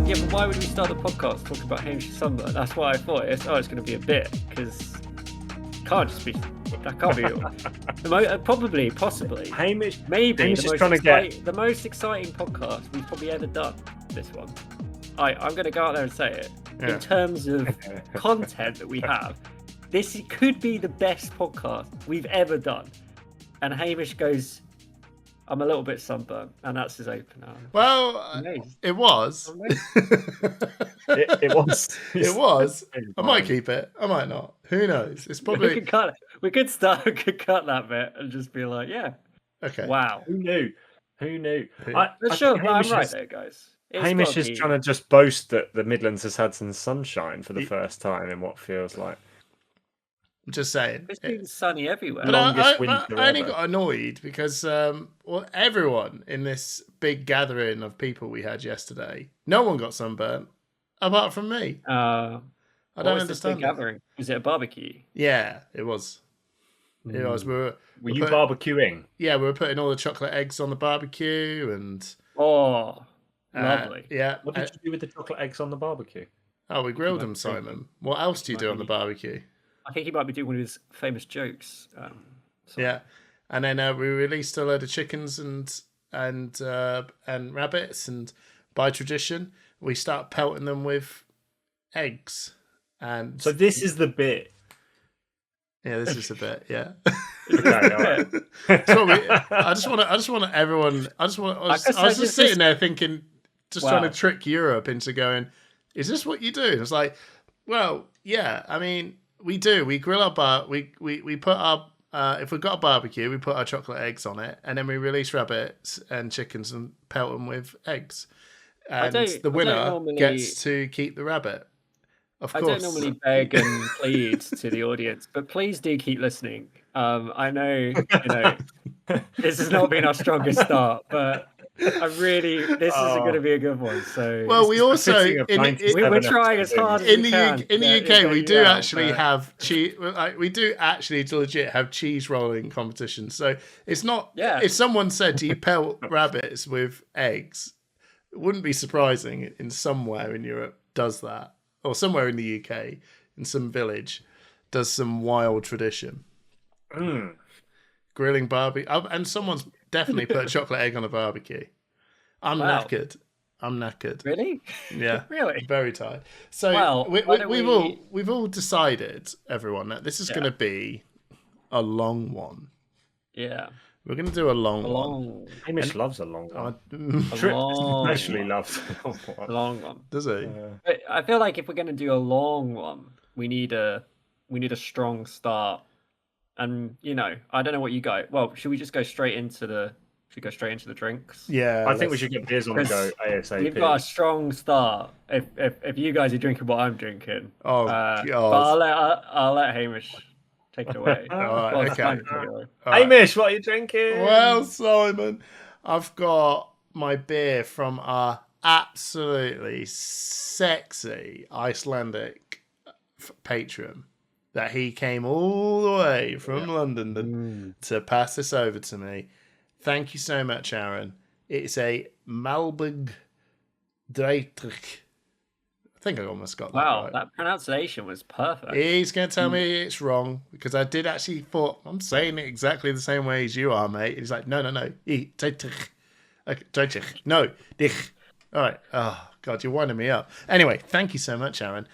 Yeah, but why would we start the podcast talking about Hamish's sunburn? That's why I thought it's going to be a bit, because can't just be. That can't be. Probably, possibly. Hamish, maybe Hamish the most exciting podcast we've probably ever done. This one. I'm going to go out there and say it. Yeah. In terms of content that we have, this could be the best podcast we've ever done. And Hamish goes, I'm a little bit sunburnt, and that's his opener. Well, it was. it was. It was. I might keep it. I might not. Who knows? It's probably. We could cut it. We could cut that bit and just be like, yeah. Okay. Wow. Who knew? I'm right there, guys. Hamish is trying to just boast that the Midlands has had some sunshine for the first time in what feels like. I'm just saying. It's been sunny everywhere. But I only got annoyed because everyone in this big gathering of people we had yesterday, no one got sunburnt apart from me. I don't understand. Big gathering? Was it a barbecue? Yeah, it was. It was. Were you barbecuing? Yeah, we were putting all the chocolate eggs on the barbecue and. Oh. Lovely. Yeah. What did you do with the chocolate eggs on the barbecue? Oh, we grilled them, Simon. What else do you do on the barbecue? I think he might be doing one of his famous jokes. Yeah, and then we released a load of chickens and rabbits, and by tradition, we start pelting them with eggs. And so this is the bit. Yeah, this is a bit. Yeah. Okay, all right. I just want everyone. I was just sitting there thinking, trying to trick Europe into going, is this what you do? And it's like, well, yeah. I mean, we do. We grill our we put our if we've got a barbecue, we put our chocolate eggs on it, and then we release rabbits and chickens and pelt them with eggs. And the winner gets to keep the rabbit. Of course. I don't normally beg and plead to the audience, but please do keep listening. I know, this has not been our strongest start, but this is going to be a good one. So, well, we also we're trying as hard as we can. In the UK, we do actually have cheese. We do actually legit have cheese rolling competitions. So it's not. Yeah. If someone said, "Do you pelt rabbits with eggs?" It wouldn't be surprising in somewhere in Europe does that. Or somewhere in the UK, in some village, does some wild tradition. Grilling barbecue. And someone's definitely put a chocolate egg on a barbecue. I'm knackered. Really? Yeah. Really? Very tired. So we've all decided, everyone, that this is going to be a long one. Yeah. We're going to do a long one. Hamish loves a long one. Especially loves a long one. Does he? But I feel like if we're going to do a long one, we need a strong start. And I don't know what you guys. Well, should we just go straight into the drinks? Yeah, I think we should get beers on the go ASAP. You've got a strong start. If you guys are drinking what I'm drinking, God. But I'll let Hamish take it away. All right, okay. Hamish, what are you drinking? Well, Simon, I've got my beer from our absolutely sexy Icelandic patron that he came all the way from London to pass this over to me. Thank you so much, Aaron. It's a Malbig Dreitrich. I think I almost got that right. Wow, that pronunciation was perfect. He's going to tell me it's wrong because I did actually thought, I'm saying it exactly the same way as you are, mate. He's like, no. No, dich. All right. Oh, God, you're winding me up. Anyway, thank you so much, Aaron.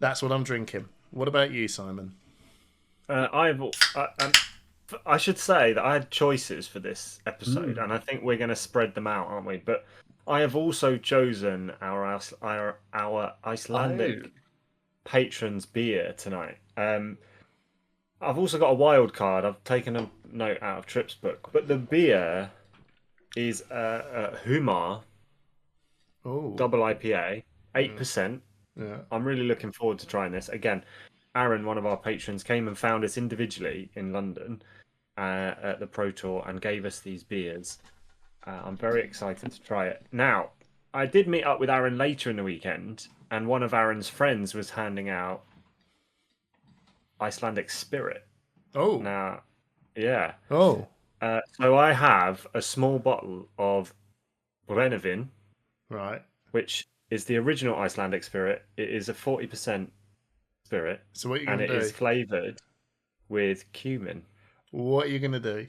That's what I'm drinking. What about you, Simon? I should say that I had choices for this episode, and I think we're going to spread them out, aren't we? But I have also chosen our Icelandic patron's beer tonight. I've also got a wild card. I've taken a note out of Trip's book, but the beer is Humar double IPA, 8%. Yeah. I'm really looking forward to trying this. Again, Aaron, one of our patrons, came and found us individually in London at the Pro Tour and gave us these beers. I'm very excited to try it. Now, I did meet up with Aaron later in the weekend, and one of Aaron's friends was handing out Icelandic Spirit. Oh. Now, yeah. Oh. So I have a small bottle of Brennivin. Right. Which is the original Icelandic spirit. It is a 40% spirit. So what are you and going to it do? is flavoured with cumin. What are you going to do?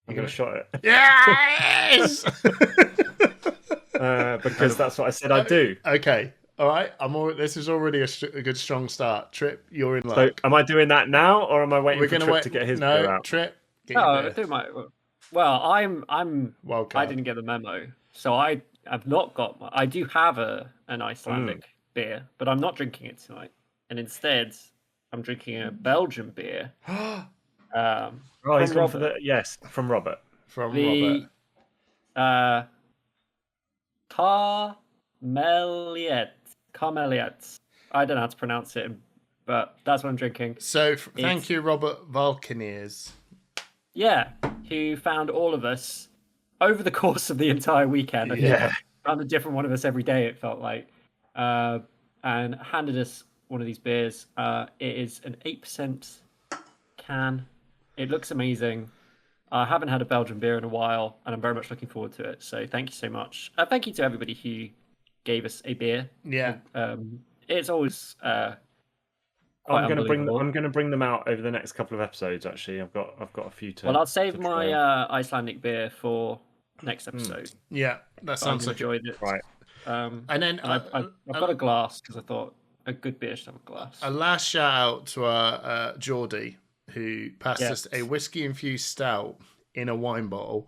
I'm going to shot it. Yes! Because that's what I said I'd do. Okay. All right. This is already a good, strong start. Trip, you're in luck. So am I doing that now, or am I waiting for Trip to get his beer out? Trip, get your beer. Do my... Well, I'm Wild I card. didn't get the memo, so I've not got. I do have an Icelandic beer, but I'm not drinking it tonight. And instead, I'm drinking a Belgian beer. He's from gone for the from Robert. Robert. Carmeliet. I don't know how to pronounce it, but that's what I'm drinking. So thank you, Robert Valkeniers. Yeah, who found all of us over the course of the entire weekend. I think found a different one of us every day, it felt like. And handed us one of these beers. It is an 8% can. It looks amazing. I haven't had a Belgian beer in a while, and I'm very much looking forward to it. So thank you so much. Thank you to everybody who gave us a beer. Yeah. It's always I'm going to bring them out over the next couple of episodes. Actually, I've got a few to. Well, I'll save my Icelandic beer for next episode. Yeah, that sounds like enjoyed it. Right. And then I've got a glass because I thought a good beer should have a glass. A last shout out to our Geordie, who passed us a whiskey infused stout in a wine bottle.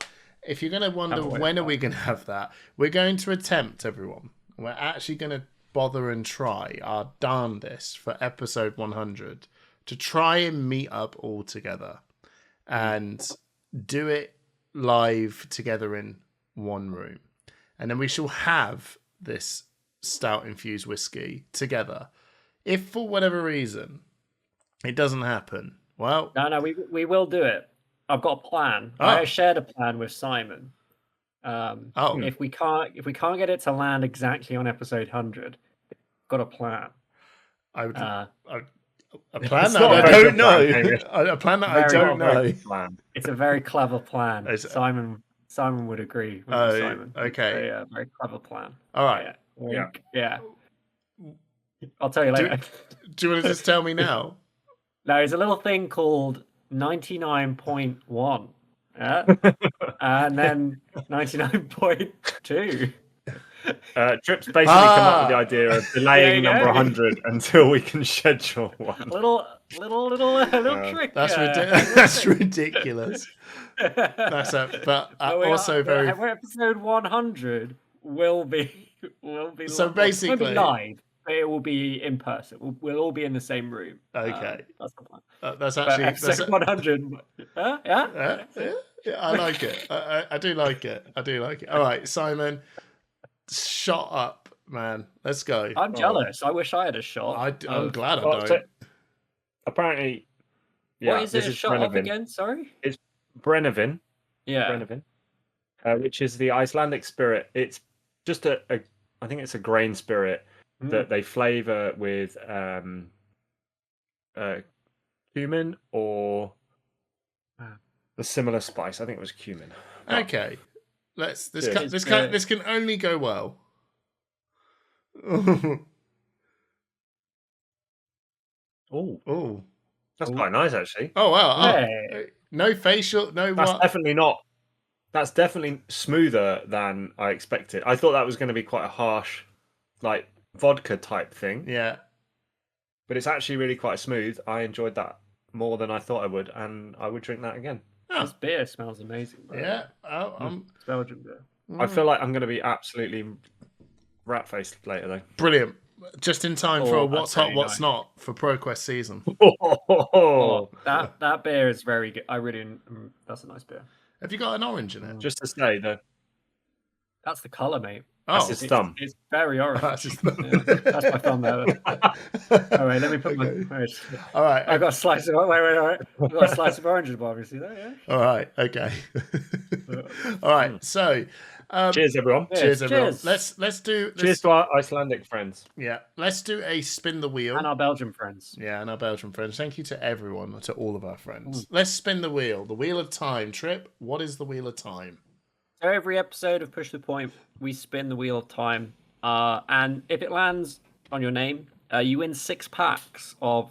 If you're going to wonder when are we going to have that, we're going to attempt, everyone. We're actually going to bother and try our darndest for episode 100 to try and meet up all together and do it live together in one room. And then we shall have this stout infused whiskey together. If for whatever reason it doesn't happen, well... No, we will do it. I've got a plan. I shared a plan with Simon. If we can't get it to land exactly on episode 100, got a plan. A plan that I don't know. A plan that I don't know. It's a very clever plan. Simon would agree. Simon. Okay. Yeah, very clever plan. All right. Yeah. I'll tell you later. Do you want to just tell me now? No, it's a little thing called 99.1. Yeah. And then 99.2. Trip's basically come up with the idea of delaying number 100 until we can schedule one. Little trick. That's ridiculous. Also very. Episode 100 will be so basically maybe live. But it will be in person. We'll all be in the same room. Okay, that's the plan. That's actually episode 100. Yeah, I like it. I do like it. All right, Simon, shot up, man. Let's go. I'm jealous. I wish I had a shot. I'm glad I don't. So, apparently, what is it a shot of again? Sorry, it's Brennivin. Yeah, Brennivin, which is the Icelandic spirit. It's just I think it's a grain spirit that they flavour with cumin or a similar spice. I think it was cumin. Okay, this can only go well. Oh, that's quite nice actually. Oh wow! Hey. No facial, no. That's definitely not. That's definitely smoother than I expected. I thought that was going to be quite a harsh, like vodka type thing. Yeah. But it's actually really quite smooth. I enjoyed that more than I thought I would, and I would drink that again. This beer smells amazing. Yeah. It's Belgian beer. I feel like I'm going to be absolutely rat-faced later, though. Brilliant. Just in time for a What's Hot, What's Not for ProQuest season. That beer is very good. That's a nice beer. Have you got an orange in it? Just to say, though. That's the colour, mate. That's his thumb. It's very orange. That's his thumb. That's my thumb there. All right, let me put my. All right. I've got a slice of. Wait. I've got a slice of orange bar, obviously. There, yeah. All right. Okay. All right. So. Cheers, everyone. Cheers, everyone. Let's do. Cheers to our Icelandic friends. Yeah. Let's do a spin the wheel. And our Belgian friends. Yeah, and our Belgian friends. Thank you to everyone, to all of our friends. Let's spin the wheel. The wheel of time. Trip. What is the wheel of time? So every episode of Push the Point, we spin the wheel of time And if it lands on your name, you win 6 packs of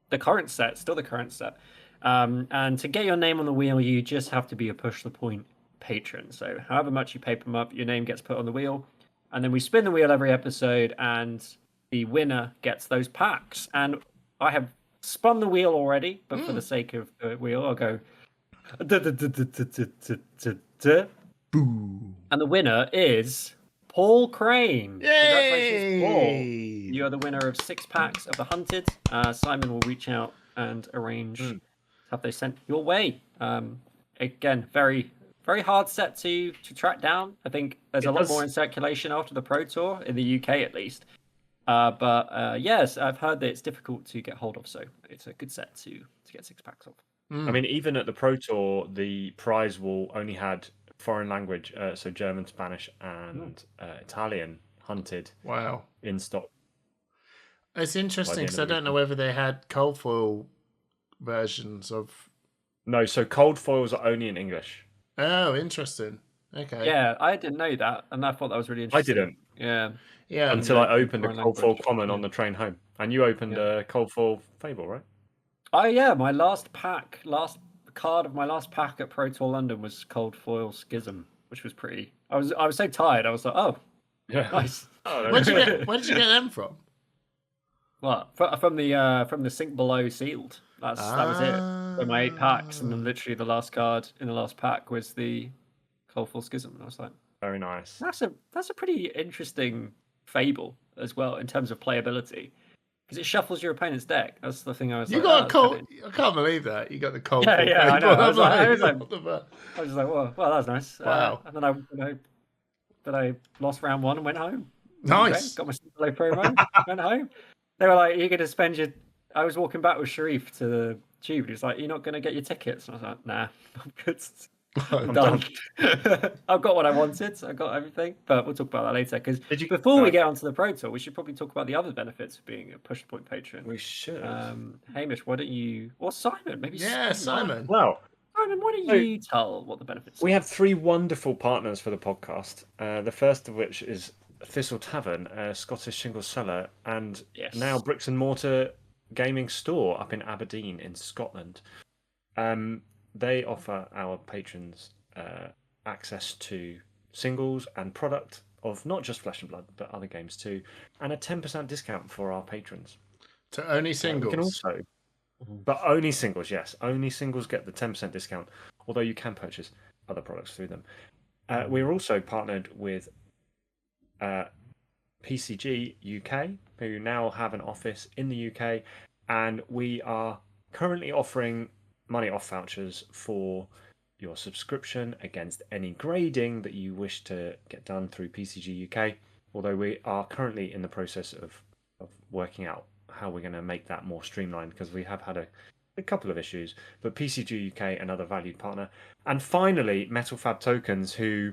the current set, still the current set. And to get your name on the wheel, you just have to be a Push the Point patron. So however much you paper them up, your name gets put on the wheel. And then we spin the wheel every episode, and the winner gets those packs. And I have spun the wheel already, but for the sake of the wheel, I'll go. Boo. And the winner is Paul Crane. Yay! Congratulations, Paul. You are the winner of 6 packs of the Hunted. Simon will reach out and arrange to have those sent your way. Again, very, very hard set to track down. I think there's a lot more in circulation after the Pro Tour, in the UK at least. But yes, I've heard that it's difficult to get hold of, so it's a good set to get 6 packs of. I mean, even at the Pro Tour, the prize wall only had foreign language, so German, Spanish, and Italian Hunted. Wow. In stock. It's interesting because I don't know whether they had cold foil versions of. No, so cold foils are only in English. Oh, interesting. Okay. Yeah, I didn't know that, and I thought that was really interesting. I didn't. Yeah. Until I opened a cold foil common on the train home, and you opened a cold foil Fable, right? Oh yeah, my last card of my last pack at Pro Tour London was cold foil Schism, which was pretty. I was so tired. I was like, oh, yeah, nice. Where did you get them from? What from the Sink Below sealed? That was it. For my 8 packs, and then literally the last card in the last pack was the cold foil Schism, and I was like, very nice. That's a pretty interesting Fable as well in terms of playability. Because it shuffles your opponent's deck. That's the thing I was. You got a cold. I can't believe that you got the cold. Yeah, I know. I was just like, well, that was nice. Wow. And then I lost round 1 and went home. Nice. Okay, got my below promo. Went home. They were like, "You're going to spend your." I was walking back with Sharif to the tube. He was like, "You're not going to get your tickets." And I was like, "Nah, I'm good. I'm done. I've got what I wanted. I got everything." But we'll talk about that later. Because before we get onto the Pro Tour, we should probably talk about the other benefits of being a Push the Point patron. We should. Hamish, why don't you, or Simon, maybe? Yeah, Simon. Well, Simon, why don't you tell what the benefits? We have 3 wonderful partners for the podcast. The first of which is Thistle Tavern, a Scottish single seller, and now bricks and mortar gaming store up in Aberdeen in Scotland. They offer our patrons access to singles and product of not just Flesh and Blood, but other games too, and a 10% discount for our patrons. To only singles? We can also, but only singles, yes. Only singles get the 10% discount, although you can purchase other products through them. We're also partnered with PCG UK, who now have an office in the UK, and we are currently offering money off vouchers for your subscription against any grading that you wish to get done through PCG UK, although we are currently in the process of working out how we're going to make that more streamlined, because we have had a couple of issues. But PCG UK, another valued partner. And finally, Metal Fab Tokens, who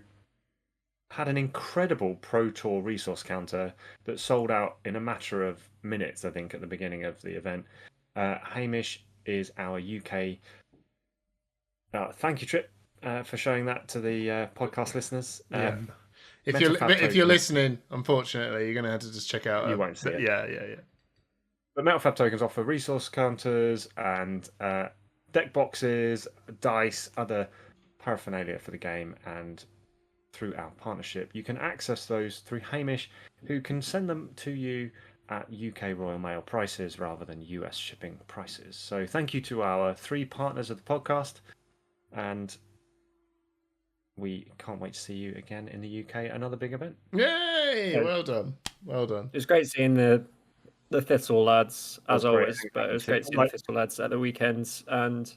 had an incredible Pro Tour resource counter that sold out in a matter of minutes, I think, at the beginning of the event. Hamish is our UK. Thank you, Trip, for showing that to the podcast listeners. Yeah. If you're listening, unfortunately, you're going to have to just check out. You won't see it. Yeah. But Metal Fab Tokens offer resource counters and deck boxes, dice, other paraphernalia for the game, and through our partnership, you can access those through Hamish, who can send them to you at UK Royal Mail prices rather than US shipping prices. So thank you to our 3 partners of the podcast, and we can't wait to see you again in the UK, another big event. Yay! Well done. It was great seeing the Thistle lads, as always, but it was great seeing the Thistle lads at the weekends, and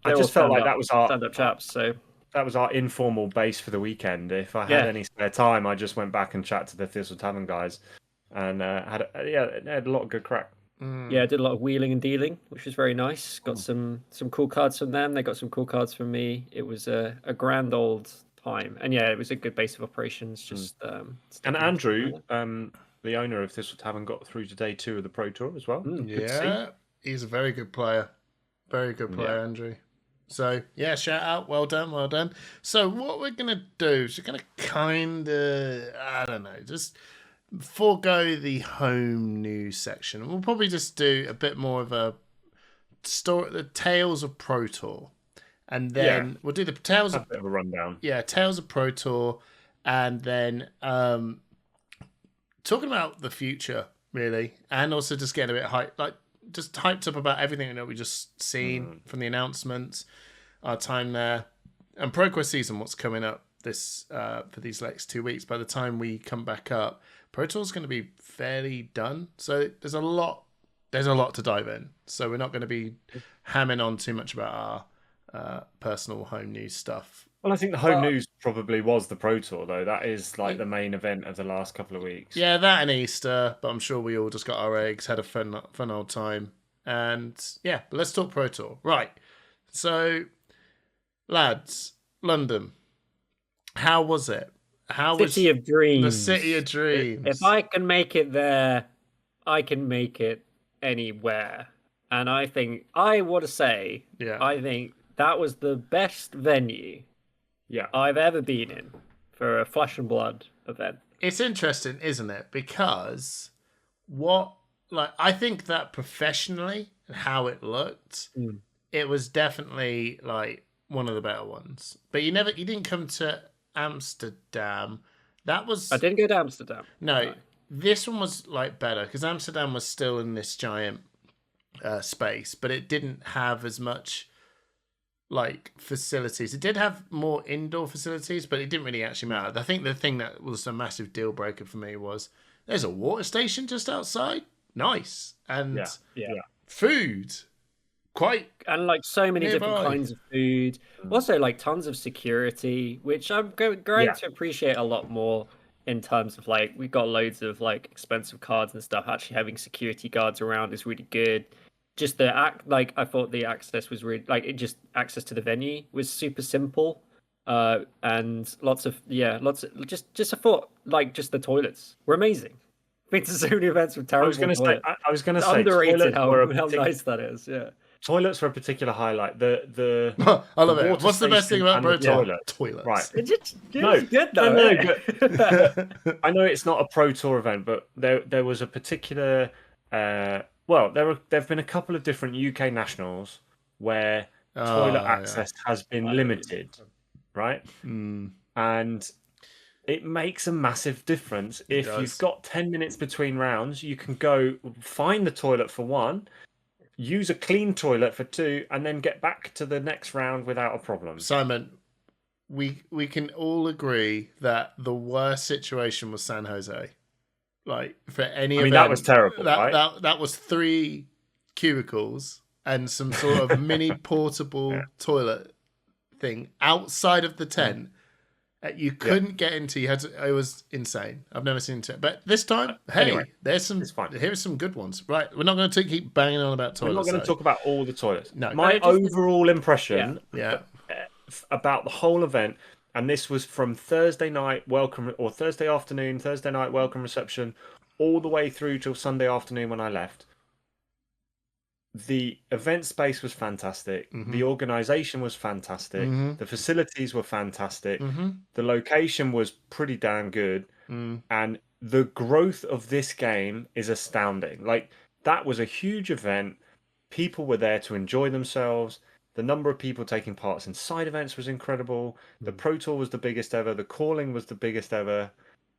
I just felt like that was our stand-up chaps, so that was our informal base for the weekend. If I had any spare time, I just went back and chatted to the Thistle Tavern guys, and had a lot of good crack. Yeah, I did a lot of wheeling and dealing, which was very nice. Got some cool cards from them. They got some cool cards from me. It was a grand old time, and it was a good base of operations. Just and Andrew, the owner of Thistle Tavern, got through to day 2 of the Pro Tour as well. Yeah, he's a very good player. Very good player, Andrew. So yeah, shout out, well done, well done. So what we're gonna do is we're gonna kind of, I don't know, just forego the home news section. We'll probably just do a bit more of a story, the tales of Pro Tour, and then we'll do the tales of a bit of a rundown. Yeah, tales of Pro Tour, and then talking about the future really, and also just getting a bit hyped, like just hyped up about everything that we just seen from the announcements, our time there, and ProQuest season. What's coming up this for these next 2 weeks? By the time we come back up, Pro Tour's going to be fairly done. So there's a lot to dive in. So we're not going to be hamming on too much about our personal home news stuff. Well, I think the home news probably was the Pro Tour, though. That is like the main event of the last couple of weeks. Yeah, that and Easter, but I'm sure we all just got our eggs, had a fun old time. And yeah, but let's talk Pro Tour. Right. So, lads, London, how was it? City of Dreams. The City of Dreams. If I can make it there, I can make it anywhere. And I think, I want to say, I think that was the best venue I've ever been in for a Flesh and Blood event. It's interesting, isn't it? Because I think that professionally and how it looked, it was definitely like one of the better ones. But you didn't come to Amsterdam. I didn't go to Amsterdam. No. This one was like better because Amsterdam was still in this giant space, but it didn't have as much like facilities. It did have more indoor facilities, but it didn't really actually matter. I think the thing that was a massive deal breaker for me was there's a water station just outside. Nice. And food. And like so many different kinds of food. Also like tons of security, which I'm going to appreciate a lot more in terms of like we've got loads of like expensive cards and stuff. Actually having security guards around is really good. Just I thought the access was really access to the venue was super simple, and lots of just I thought like just the toilets were amazing. Been to so many events with terrible. I was going to say underrated how nice that is. Yeah, toilets were a particular highlight. The I love it. What's the best thing about Pro Tour? Toilets. Right. It's good though. No, I know it's not a Pro Tour event, but there was a particular. Well, there have been a couple of different UK nationals where toilet access has been limited, right? And it makes a massive difference. If you've got 10 minutes between rounds, you can go find the toilet for one, use a clean toilet for two, and then get back to the next round without a problem. Simon, we can all agree that the worst situation was San Jose. Like for any event, that was terrible. That was 3 cubicles and some sort of mini portable toilet thing outside of the tent. You couldn't get into. It was insane. I've never seen it. But this time, there's some. Here's some good ones. Right, we're not going to keep banging on about toilets. We're not going to talk about all the toilets. No, my overall impression about the whole event. And this was from Thursday night welcome or Thursday night welcome reception, all the way through till Sunday afternoon when I left. The event space was fantastic. The organisation was fantastic. The facilities were fantastic. The location was pretty damn good. And the growth of this game is astounding. Like, that was a huge event. People were there to enjoy themselves. The number of people taking parts in side events was incredible. The Pro Tour was the biggest ever. The calling was the biggest ever.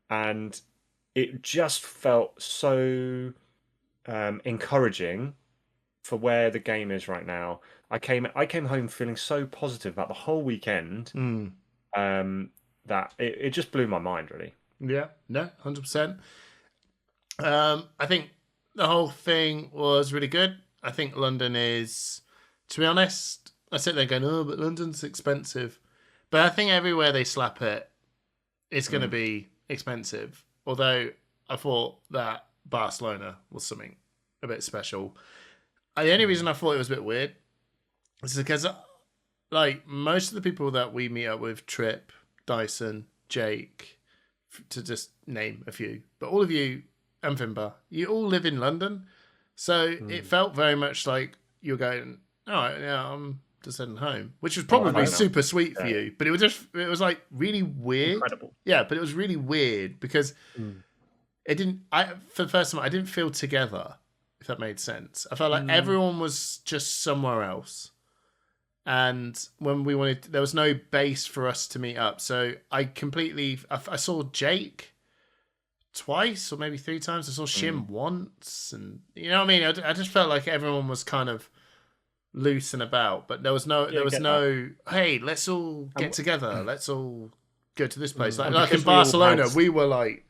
And it just felt so encouraging for where the game is right now. I came home feeling so positive about the whole weekend that it just blew my mind, really. Yeah, no, 100%. I think the whole thing was really good. I think London is, to be honest, I sit there going, but London's expensive. But I think everywhere they slap it, it's going to be expensive. Although I thought that Barcelona was something a bit special. The only reason I thought it was a bit weird is because, like, most of the people that we meet up with, Trip, Dyson, Jake, to just name a few, but all of you and Finbar, you all live in London. So it felt very much like you're going, all right, yeah, send home, which was probably super sweet for you. But it was like really weird. Incredible. Yeah, but it was really weird because it didn't. For the first time, I didn't feel together. If that made sense, I felt like everyone was just somewhere else. And when we wanted, there was no base for us to meet up. So I saw Jake twice or maybe 3 times. I saw Shim once, and you know what I mean. I just felt like everyone was kind of loose and about, but there was no, hey, let's all get together. Let's all go to this place. Like in Barcelona, we were like,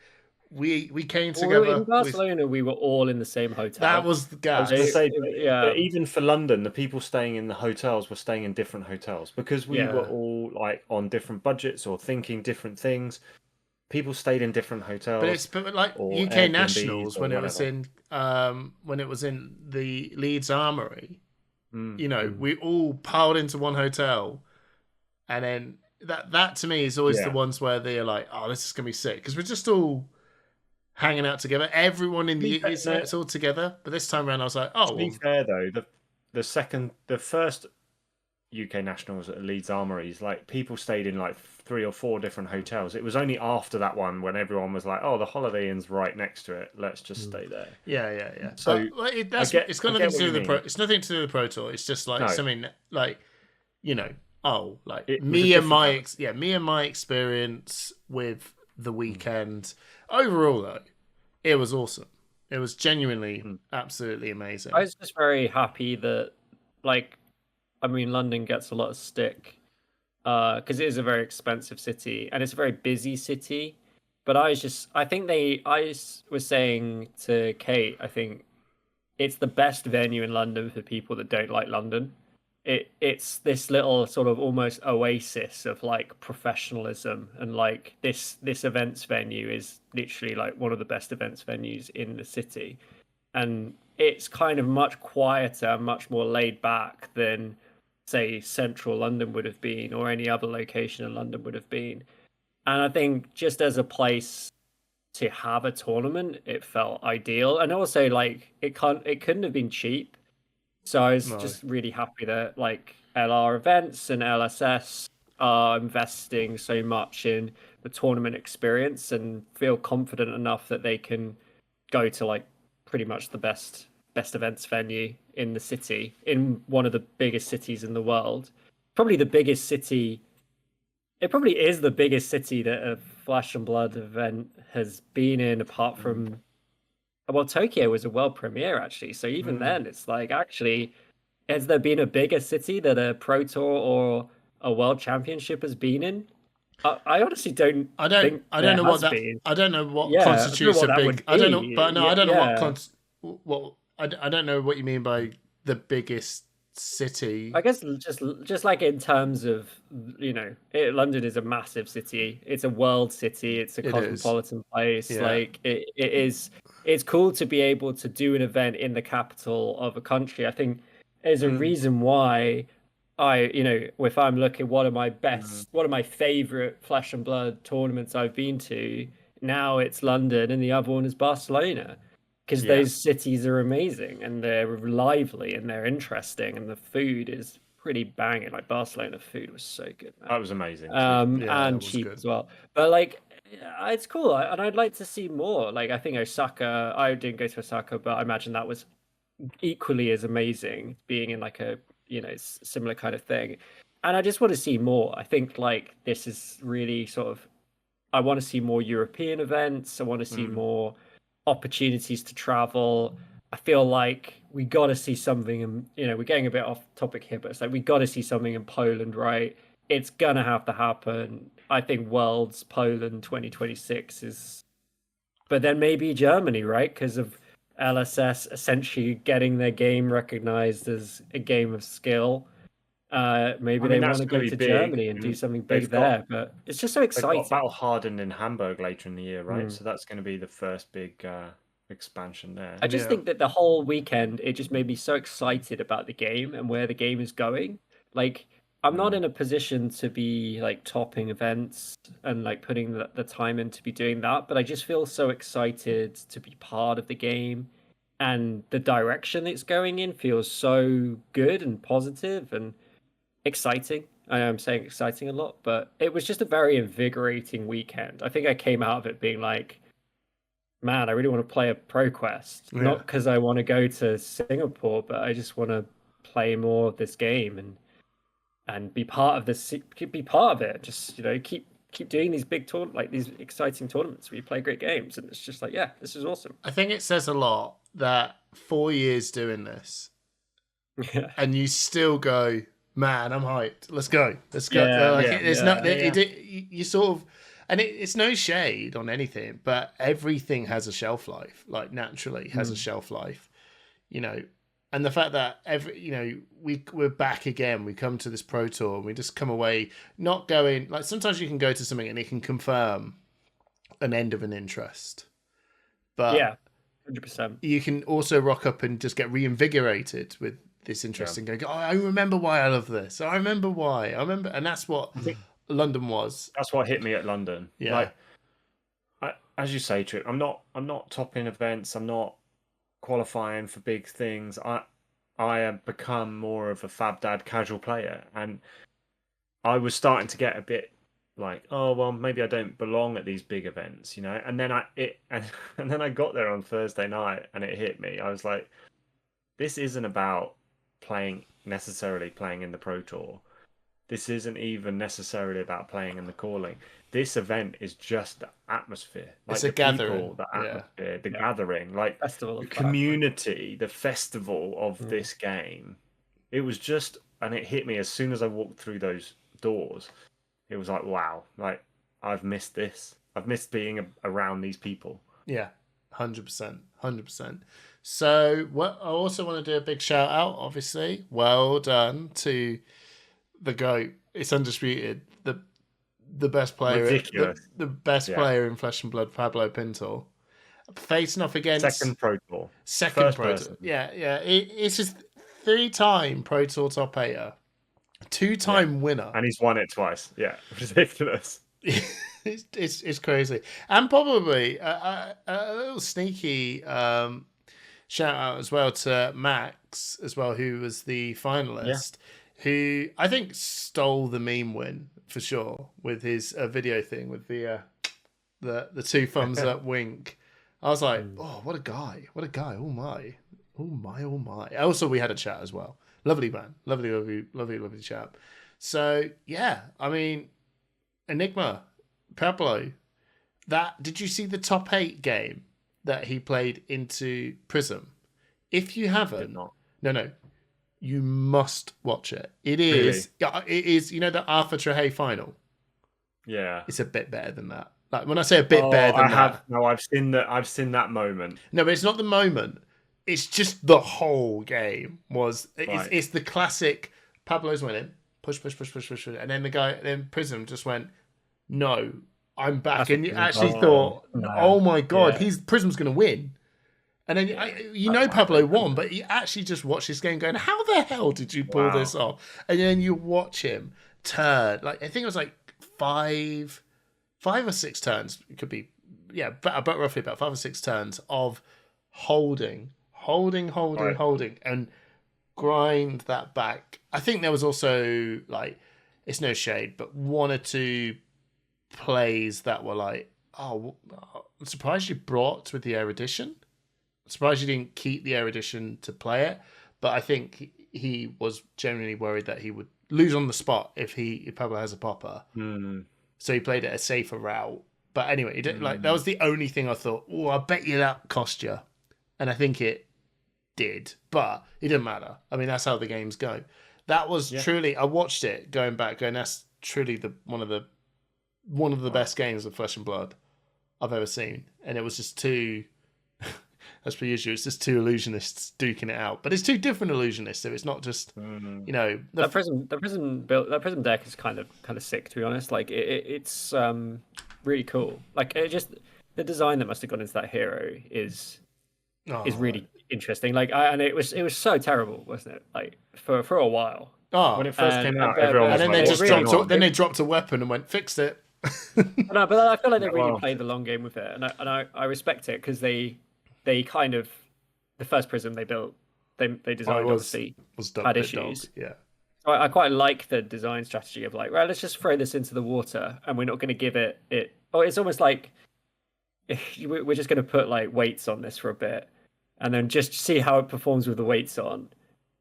we came together. In Barcelona, we were all in the same hotel. That was the gap. I was going to say, but even for London, the people staying in the hotels were staying in different hotels because we were all like on different budgets or thinking different things. People stayed in different hotels. But like UK Nationals when it was in the Leeds Armory, you know, we all piled into one hotel, and then that to me is always the ones where they're like, oh, this is gonna be sick because we're just all hanging out together. Everyone in it's all together. But this time around, I was like, oh. To be fair though, the first UK Nationals at Leeds Armories, like people stayed in like 3 or 4 different hotels. It was only after that one when everyone was like, "Oh, the Holiday Inn's right next to it. Let's just stay there." Yeah. So it's got nothing to do with the pro. It's nothing to do with the Pro Tour. It's just like something like, you know, me and my experience with the weekend. Overall, though, it was awesome. It was genuinely absolutely amazing. I was just very happy that, like, I mean, London gets a lot of stick because it is a very expensive city and it's a very busy city. But I was saying to Kate, I think it's the best venue in London for people that don't like London. It's this little sort of almost oasis of like professionalism, and like this events venue is literally like one of the best events venues in the city, and it's kind of much quieter, much more laid back than say central London would have been or any other location in London would have been. And I think just as a place to have a tournament, it felt ideal. And also like it couldn't have been cheap. So I was just really happy that like LR events and LSS are investing so much in the tournament experience and feel confident enough that they can go to like pretty much the best events venue in the city, in one of the biggest cities in the world. Probably the biggest city. It probably is the biggest city that a Flash and Blood event has been in, apart from, well, Tokyo was a world premiere actually. So even then, it's like, actually, has there been a bigger city that a Pro Tour or a World Championship has been in? I honestly don't. I don't know what constitutes a big. I don't know, but no, I don't know what. I don't know what you mean by the biggest city. I guess just like in terms of, you know, London is a massive city. It's a world city. It's a cosmopolitan place. Yeah. Like it's cool to be able to do an event in the capital of a country. I think there's a reason why if I'm looking, one of my favorite Flesh and Blood tournaments I've been to, now it's London and the other one is Barcelona. Because those cities are amazing and they're lively and they're interesting and the food is pretty banging. Like Barcelona food was so good, man. That was amazing. And cheap as well. But like, it's cool, and I'd like to see more. Like, I think Osaka. I didn't go to Osaka, but I imagine that was equally as amazing, being in like a similar kind of thing. And I just want to see more. I think like this is really sort of. I want to see more European events. I want to see more opportunities to travel. I feel like we got to see something, and we're getting a bit off topic here, but it's like we got to see something in Poland, right? It's gonna have to happen. I think Worlds Poland 2026 is, but then maybe Germany, right? Because of LSS essentially getting their game recognized as a game of skill. Maybe they want to go to Germany and do something big there, but it's just so exciting. They've got Battle Hardened in Hamburg later in the year, right? So that's going to be the first big expansion there. I just think that the whole weekend, it just made me so excited about the game and where the game is going. Like, I'm not in a position to be like topping events and like putting the time in to be doing that, but I just feel so excited to be part of the game, and the direction it's going in feels so good and positive, and exciting. I know I'm saying exciting a lot, but it was just a very invigorating weekend. I think I came out of it being like, man, I really want to play a Pro Quest. Yeah. Not because I want to go to Singapore, but I just want to play more of this game and be part of this. Be part of it. Just keep doing these big like these exciting tournaments where you play great games, and it's just like, yeah, this is awesome. I think it says a lot that 4 years doing this, and you still go, man, I'm hyped. Let's go. You sort of, and it's no shade on anything, but everything has a shelf life. Like naturally has a shelf life, And the fact that we're back again, we come to this Pro Tour and we just come away not going like sometimes you can go to something and it can confirm an end of an interest, but yeah, 100%. You can also rock up and just get reinvigorated with this interest and go, oh, I remember why I love this. I remember why. And that's what London was. That's what hit me at London. Yeah, as you say, Trip. I'm not topping events. I'm not qualifying for big things. I have become more of a Fab Dad casual player, and I was starting to get a bit like, oh well, maybe I don't belong at these big events, And then I got there on Thursday night, and it hit me. I was like, this isn't about necessarily playing in the Pro Tour. This isn't even necessarily about playing in the calling. This event is just the atmosphere. Like it's a gathering. The atmosphere, the gathering, like festival the community, the festival of this game. It was just, and it hit me as soon as I walked through those doors. It was like, wow, like I've missed this. I've missed being around these people. Yeah, 100%. 100%. So I also want to do a big shout out, obviously. Well done to the GOAT. It's undisputed. The best player, the best player in Flesh and Blood, Pablo Pinto, facing off against second Pro Tour. Yeah. It's his 3-time Pro Tour top 8er, 2-time winner, and he's won it twice. Yeah, ridiculous. it's crazy, and probably a little sneaky shout out as well to Max as well, who was the finalist. Who I think stole the meme win for sure with his video thing with the 2 thumbs up wink. I was like, oh, what a guy. Oh my. Also, we had a chat as well. Lovely man. Lovely chat. So yeah, I mean, Enigma, Pablo, did you see the top 8 game that he played into Prism? If you haven't, no. You must watch it. It is, it is. The Arthur Trehay final. Yeah, it's a bit better than that. Like when I say a bit better than that, no, I've seen that. I've seen that moment. No, but it's not the moment. It's just the whole game was. It's the classic. Pablo's winning. Push, and then then Prism just went, no, I'm back, and you actually thought, oh my god, Prism's going to win. And then Pablo won, but you actually just watch this game going, how the hell did you pull this off? And then you watch him turn. Like I think it was like 5 or 6 turns. It could be, but roughly about 5 or 6 turns of holding, and grind that back. I think there was also it's no shade, but 1 or 2 plays that were like, oh, I'm surprised you brought with the erudition. Surprised you didn't keep the erudition to play it, but I think he was genuinely worried that he would lose on the spot if Pablo has a popper. So he played it a safer route. But anyway, he did, that was the only thing I thought, oh, I bet you that cost you. And I think it did, but it didn't matter. I mean, that's how the games go. That was truly, I watched it going back, that's truly one of the best games of Flesh and Blood I've ever seen. And it was just 2... As per usual, it's just 2 illusionists duking it out, but it's 2 different illusionists, so it's not just that prism deck is kind of sick, to be honest. Like it's really cool. Like the design that must have gone into that hero is really interesting. Like and it was so terrible, wasn't it? Like for a while. When it first came out, everyone was and then they dropped a weapon and went fixed it. No, but I feel like they really played the long game with it, and I respect it because they kind of, the first Prism they built, they designed obviously had issues. So I quite like the design strategy of like, well, let's just throw this into the water, and we're not going to give it. Oh, it's almost like we're just going to put like weights on this for a bit, and then just see how it performs with the weights on,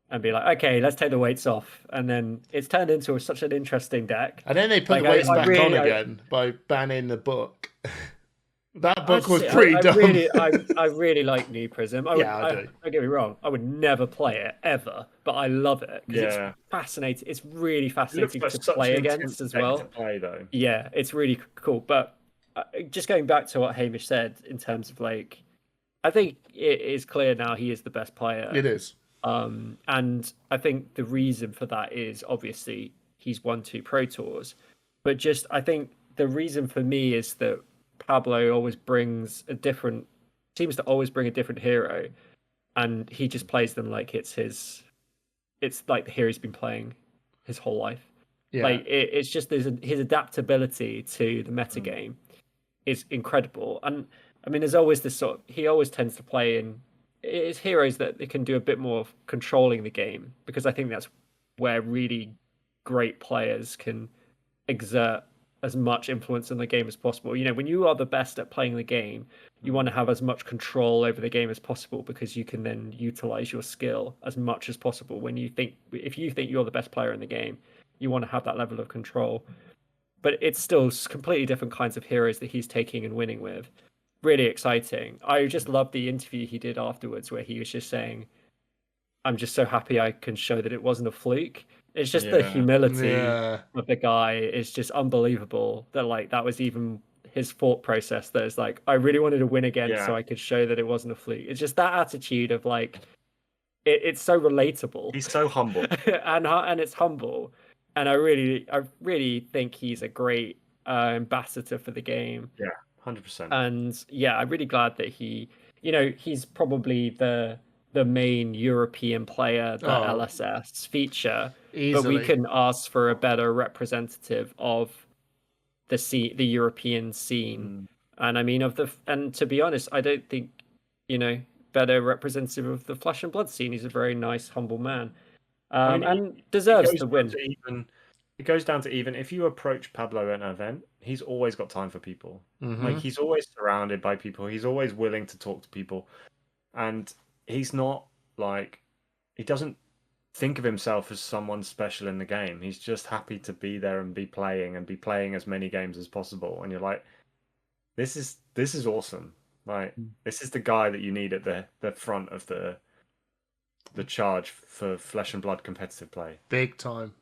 and be like, okay, let's take the weights off, and then it's turned into such an interesting deck. And then they put the weights back on again by banning the book. That book was pretty dumb. I really like New Prism. I don't get me wrong. I would never play it ever, but I love it because it's fascinating. It's really fascinating to play against as well. To play, though. Yeah, it's really cool. But just going back to what Hamish said in terms of like, I think it is clear now he is the best player. It is. And I think the reason for that is obviously he's won 2 Pro Tours, but just I think the reason for me is that Pablo seems to always bring a different hero, and he just plays them like it's like the hero he's been playing his whole life. Yeah. Like it's just his adaptability to the meta game is incredible. And I mean, there's always this he always tends to play in his heroes that they can do a bit more of controlling the game, because I think that's where really great players can exert as much influence in the game as possible. You know, when you are the best at playing the game, you want to have as much control over the game as possible, because you can then utilize your skill as much as possible. If you think you're the best player in the game, you want to have that level of control. But it's still completely different kinds of heroes that he's taking and winning with. Really exciting. I just love the interview he did afterwards where he was just saying, I'm just so happy I can show that it wasn't a fluke. It's just the humility of the guy is just unbelievable, that like that was even his thought process, that is like, I really wanted to win again so I could show that it wasn't a fluke. It's just that attitude of like, it's so relatable. He's so humble. and it's humble. And I really think he's a great ambassador for the game. Yeah, 100%. And yeah, I'm really glad that he's probably the main European player that LSS feature. Easily. But we couldn't ask for a better representative of the European scene. And I mean, and to be honest, I don't think, better representative of the Flesh and Blood scene. He's a very nice, humble man. And deserves the win. It goes down to even if you approach Pablo at an event, he's always got time for people. Mm-hmm. Like, he's always surrounded by people. He's always willing to talk to people. And he's not like, he doesn't think of himself as someone special in the game. He's just happy to be there and be playing as many games as possible. And you're like, this is awesome. Like, this is the guy that you need at the front of the charge for Flesh and Blood competitive play. Big time.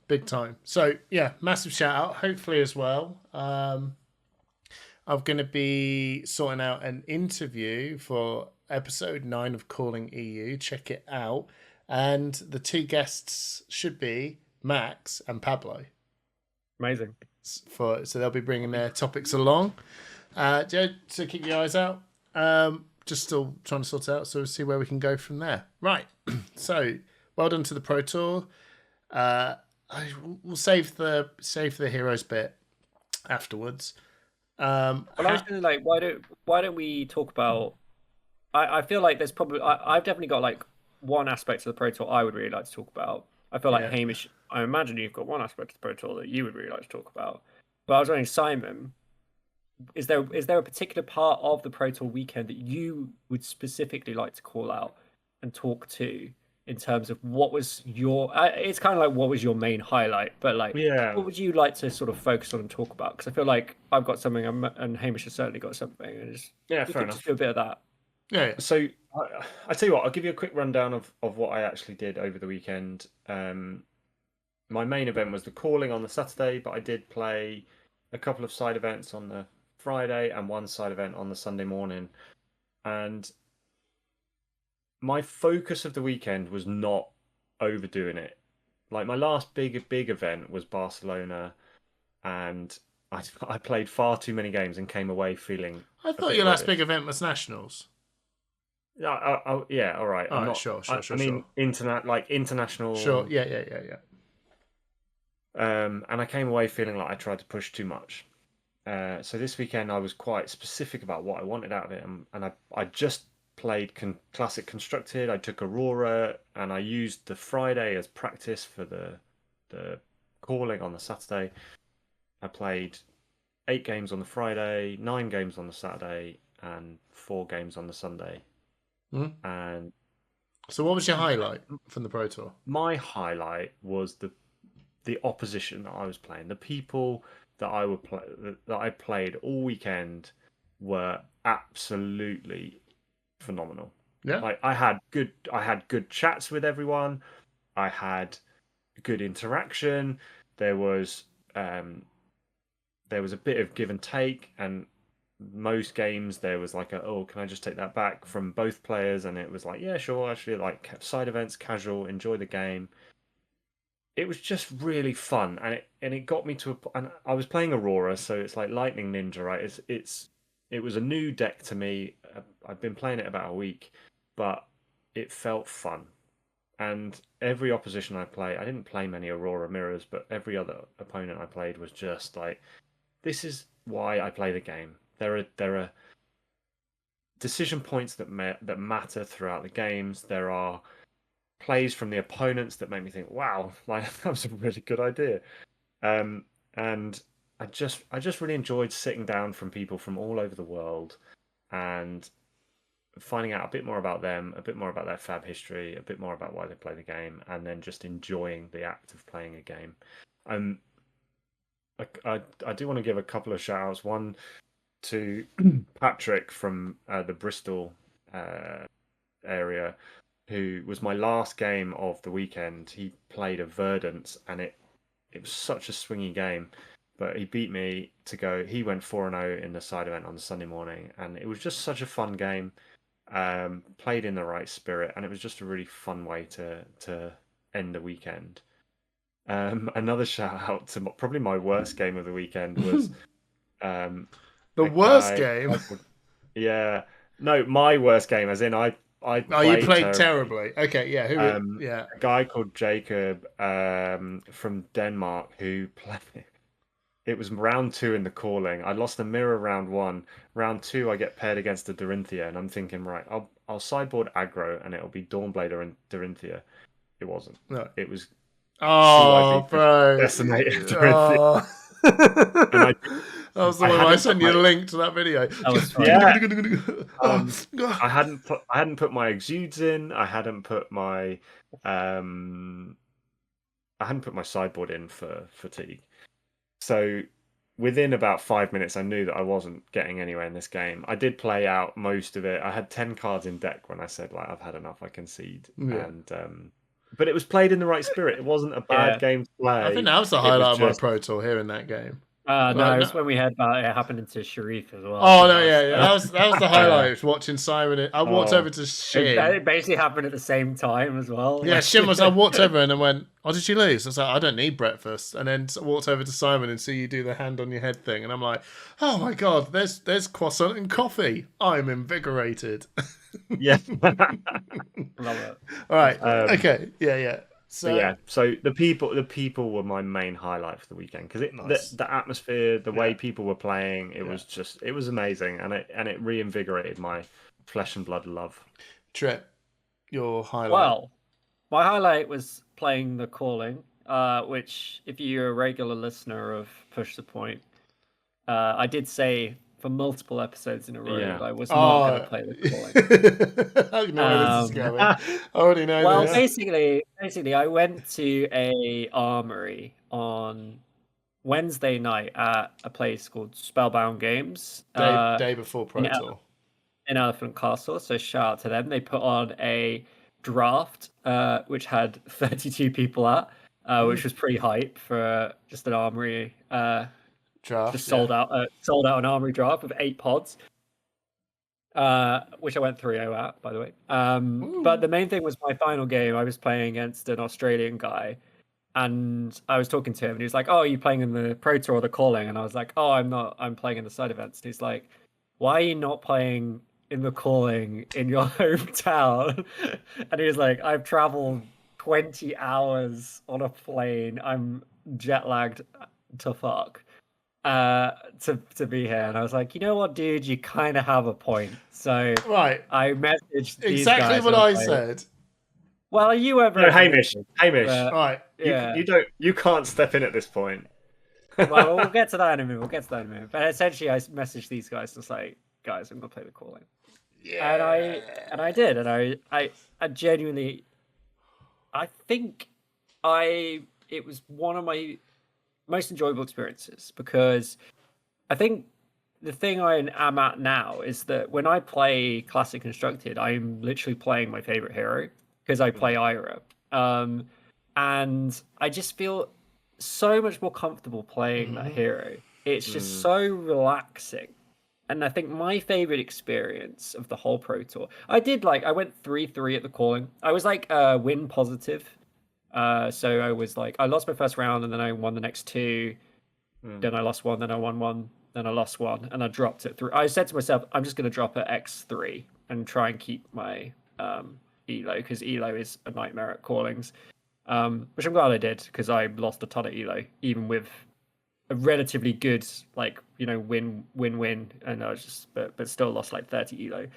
So yeah, massive shout out. Hopefully as well, I'm going to be sorting out an interview for episode 9 of Calling EU. Check it out. And the 2 guests should be Max and Pablo. Amazing. So they'll be bringing their topics along. So keep your eyes out. Just still trying to sort it out, so we'll see where we can go from there. Right. So well done to the Pro Tour. We'll save the heroes bit afterwards. Well, I was going to like, why don't we talk about? I feel like there's probably I've definitely got like one aspect of the Pro Tour I would really like to talk about. I feel like Hamish, I imagine you've got one aspect of the Pro Tour that you would really like to talk about. But I was wondering, Simon, is there a particular part of the Pro Tour weekend that you would specifically like to call out and talk to in terms of what was your? It's kind of like what was your main highlight, but like, what would you like to sort of focus on and talk about? Because I feel like I've got something, and Hamish has certainly got something. And fair enough. Just do a bit of that. Yeah. So I tell you what, I'll give you a quick rundown of what I actually did over the weekend. My main event was the calling on the Saturday, but I did play a couple of side events on the Friday and one side event on the Sunday morning. And my focus of the weekend was not overdoing it. Like, my last big event was Barcelona, and I played far too many games and came away feeling. I thought your last big event was Nationals. Yeah, all right. I'm not sure. I mean, international. Sure. Yeah. And I came away feeling like I tried to push too much. So this weekend I was quite specific about what I wanted out of it, and I just played Classic Constructed. I took Aurora, and I used the Friday as practice for the the calling on the Saturday. I played 8 games on the Friday, 9 games on the Saturday, and 4 games on the Sunday. And so, what was your highlight from the Pro Tour? My highlight was the opposition that I was playing. The people that I played all weekend were absolutely phenomenal. Yeah, like I had good chats with everyone. I had good interaction. There was a bit of give and take, and most games there was like can I just take that back from both players, and it was like, yeah, sure, actually, like side events, casual, enjoy the game. It was just really fun, and it got me to and I was playing Aurora, so it's like Lightning Ninja, right? It was a new deck to me. I've been playing it about a week, but it felt fun. And every opposition I play, I didn't play many Aurora mirrors, but every other opponent I played was just like, this is why I play the game. There are decision points that matter throughout the games. There are plays from the opponents that make me think, wow, like that was a really good idea. And I just really enjoyed sitting down from people from all over the world and finding out a bit more about them, a bit more about their Fab history, a bit more about why they play the game, and then just enjoying the act of playing a game. I do want to give a couple of shout outs. One to Patrick from the Bristol area, who was my last game of the weekend. He played a Verdant, and it was such a swingy game, but he beat me to go. He went 4-0 in the side event on the Sunday morning, and it was just such a fun game. Played in the right spirit, and it was just a really fun way to end the weekend. Another shout out to probably my worst game of the weekend was the worst game. Yeah, no, my worst game, as in I you played terribly. Okay, yeah. A guy called Jacob from Denmark who played. It was round 2 in the calling. I lost the mirror round 1. Round 2, I get paired against a Dorinthia, and I'm thinking, right, I'll sideboard aggro, and it'll be Dawnblade or Dorinthia. It wasn't. No, it was. Bro, decimated Dorinthia. And that was the one I sent you the link to that video. That was fun. Yeah. I hadn't put my exudes in. I hadn't put my sideboard in for fatigue. So within about 5 minutes, I knew that I wasn't getting anywhere in this game. I did play out most of it. I had 10 cards in deck when I said, like, I've had enough, I concede. Yeah. And but it was played in the right spirit. It wasn't a bad game to play. I think that was the highlight of my Pro Tour here in that game. No, it was when we had it happening to Sharif as well. Oh no, yeah. That was the highlight. Was watching Simon. I walked over to Shin. It basically happened at the same time as well. Yeah, Shin was. I walked over and I went, "Oh, did you lose?" I was like, "I don't need breakfast." And then I walked over to Simon and see you do the hand on your head thing, and I'm like, "Oh my god, there's croissant and coffee. I'm invigorated." Yeah, love it. All right. Okay. Yeah. So the people were my main highlight for the weekend, because the atmosphere, the way people were playing, it was amazing, and it reinvigorated my flesh and blood love. Trip, your highlight. Well, my highlight was playing the calling, which, if you're a regular listener of Push the Point, I did say for multiple episodes in a row that I was not going to play the calling. I know where this is going. I already know. Well, basically, I went to a armory on Wednesday night at a place called Spellbound Games. Day before Pro Tour. In Elephant Castle, so shout out to them. They put on a draft, which had 32 people at, which was pretty hype for just an armory draft. Just sold out an armory draft with 8 pods, which I went 3-0 at, by the way. But the main thing was my final game. I was playing against an Australian guy, and I was talking to him, and he was like, "Oh, are you playing in the Pro Tour or the calling?" And I was like, "Oh, I'm not. I'm playing in the side events." And he's like, "Why are you not playing in the calling in your hometown?" And he was like, "I've traveled 20 hours on a plane. I'm jet lagged to fuck to be here." And I was like, you know what, dude, you kind of have a point. So I messaged these exactly guys what I said. Well, you were very Hamish. Right. Yeah. You can't step in at this point. Well, we'll get to that in a minute. But essentially, I messaged these guys and was like, guys, I'm gonna play the calling. Yeah. And I did, and I genuinely, I think it was one of my most enjoyable experiences, because I think the thing I am at now is that when I play Classic Constructed, I'm literally playing my favorite hero because I play Ira. And I just feel so much more comfortable playing that hero. It's just so relaxing. And I think my favorite experience of the whole Pro Tour, I went 3-3 at the calling. I was like win positive. So I was like, I lost my first round and then I won the next two. Then I lost one, then I won one, then I lost one, and I dropped it through. I said to myself, I'm just going to drop at X3 and try and keep my elo, because elo is a nightmare at callings. Which I'm glad I did, because I lost a ton of elo, even with a relatively good, win, and I was just, but still lost like 30 elo.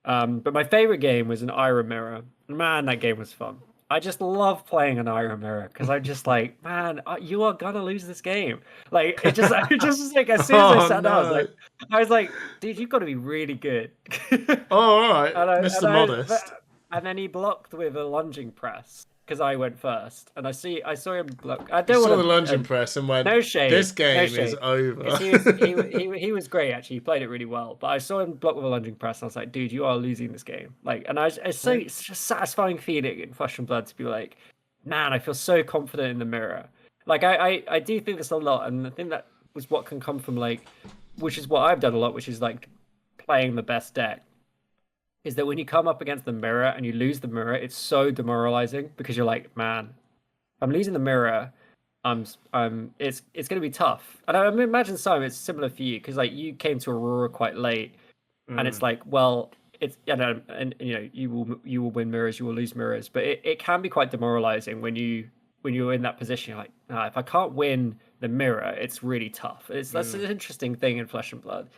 But my favorite game was an Ira Mirror. Man, that game was fun. I just love playing an Ira Mirror, because I'm just like, man, you are gonna lose this game. Like, it just like, as soon as I sat down, I was like, dude, you've got to be really good. All right, Mr. Modest. And then he blocked with a lunging press, because I went first, and I saw him block. I saw the lunging press and went, no shade. This game is over. He was great, actually. He played it really well, but I saw him block with a lunging press, and I was like, dude, you are losing this game. It's just satisfying feeling in Flesh and Blood to be like, man, I feel so confident in the mirror. Like, I do think this a lot, and I think that was what can come from, which is what I've done a lot, which is playing the best deck. Is that when you come up against the mirror and you lose the mirror, it's so demoralizing, because you're like, man, I'm losing the mirror. It's going to be tough. And I imagine, Simon, it's similar for you, because you came to Aurora quite late, and it's like, well, it's you will win mirrors, you will lose mirrors, but it can be quite demoralizing when you're in that position. You're like, if I can't win the mirror, it's really tough. That's an interesting thing in Flesh and Blood.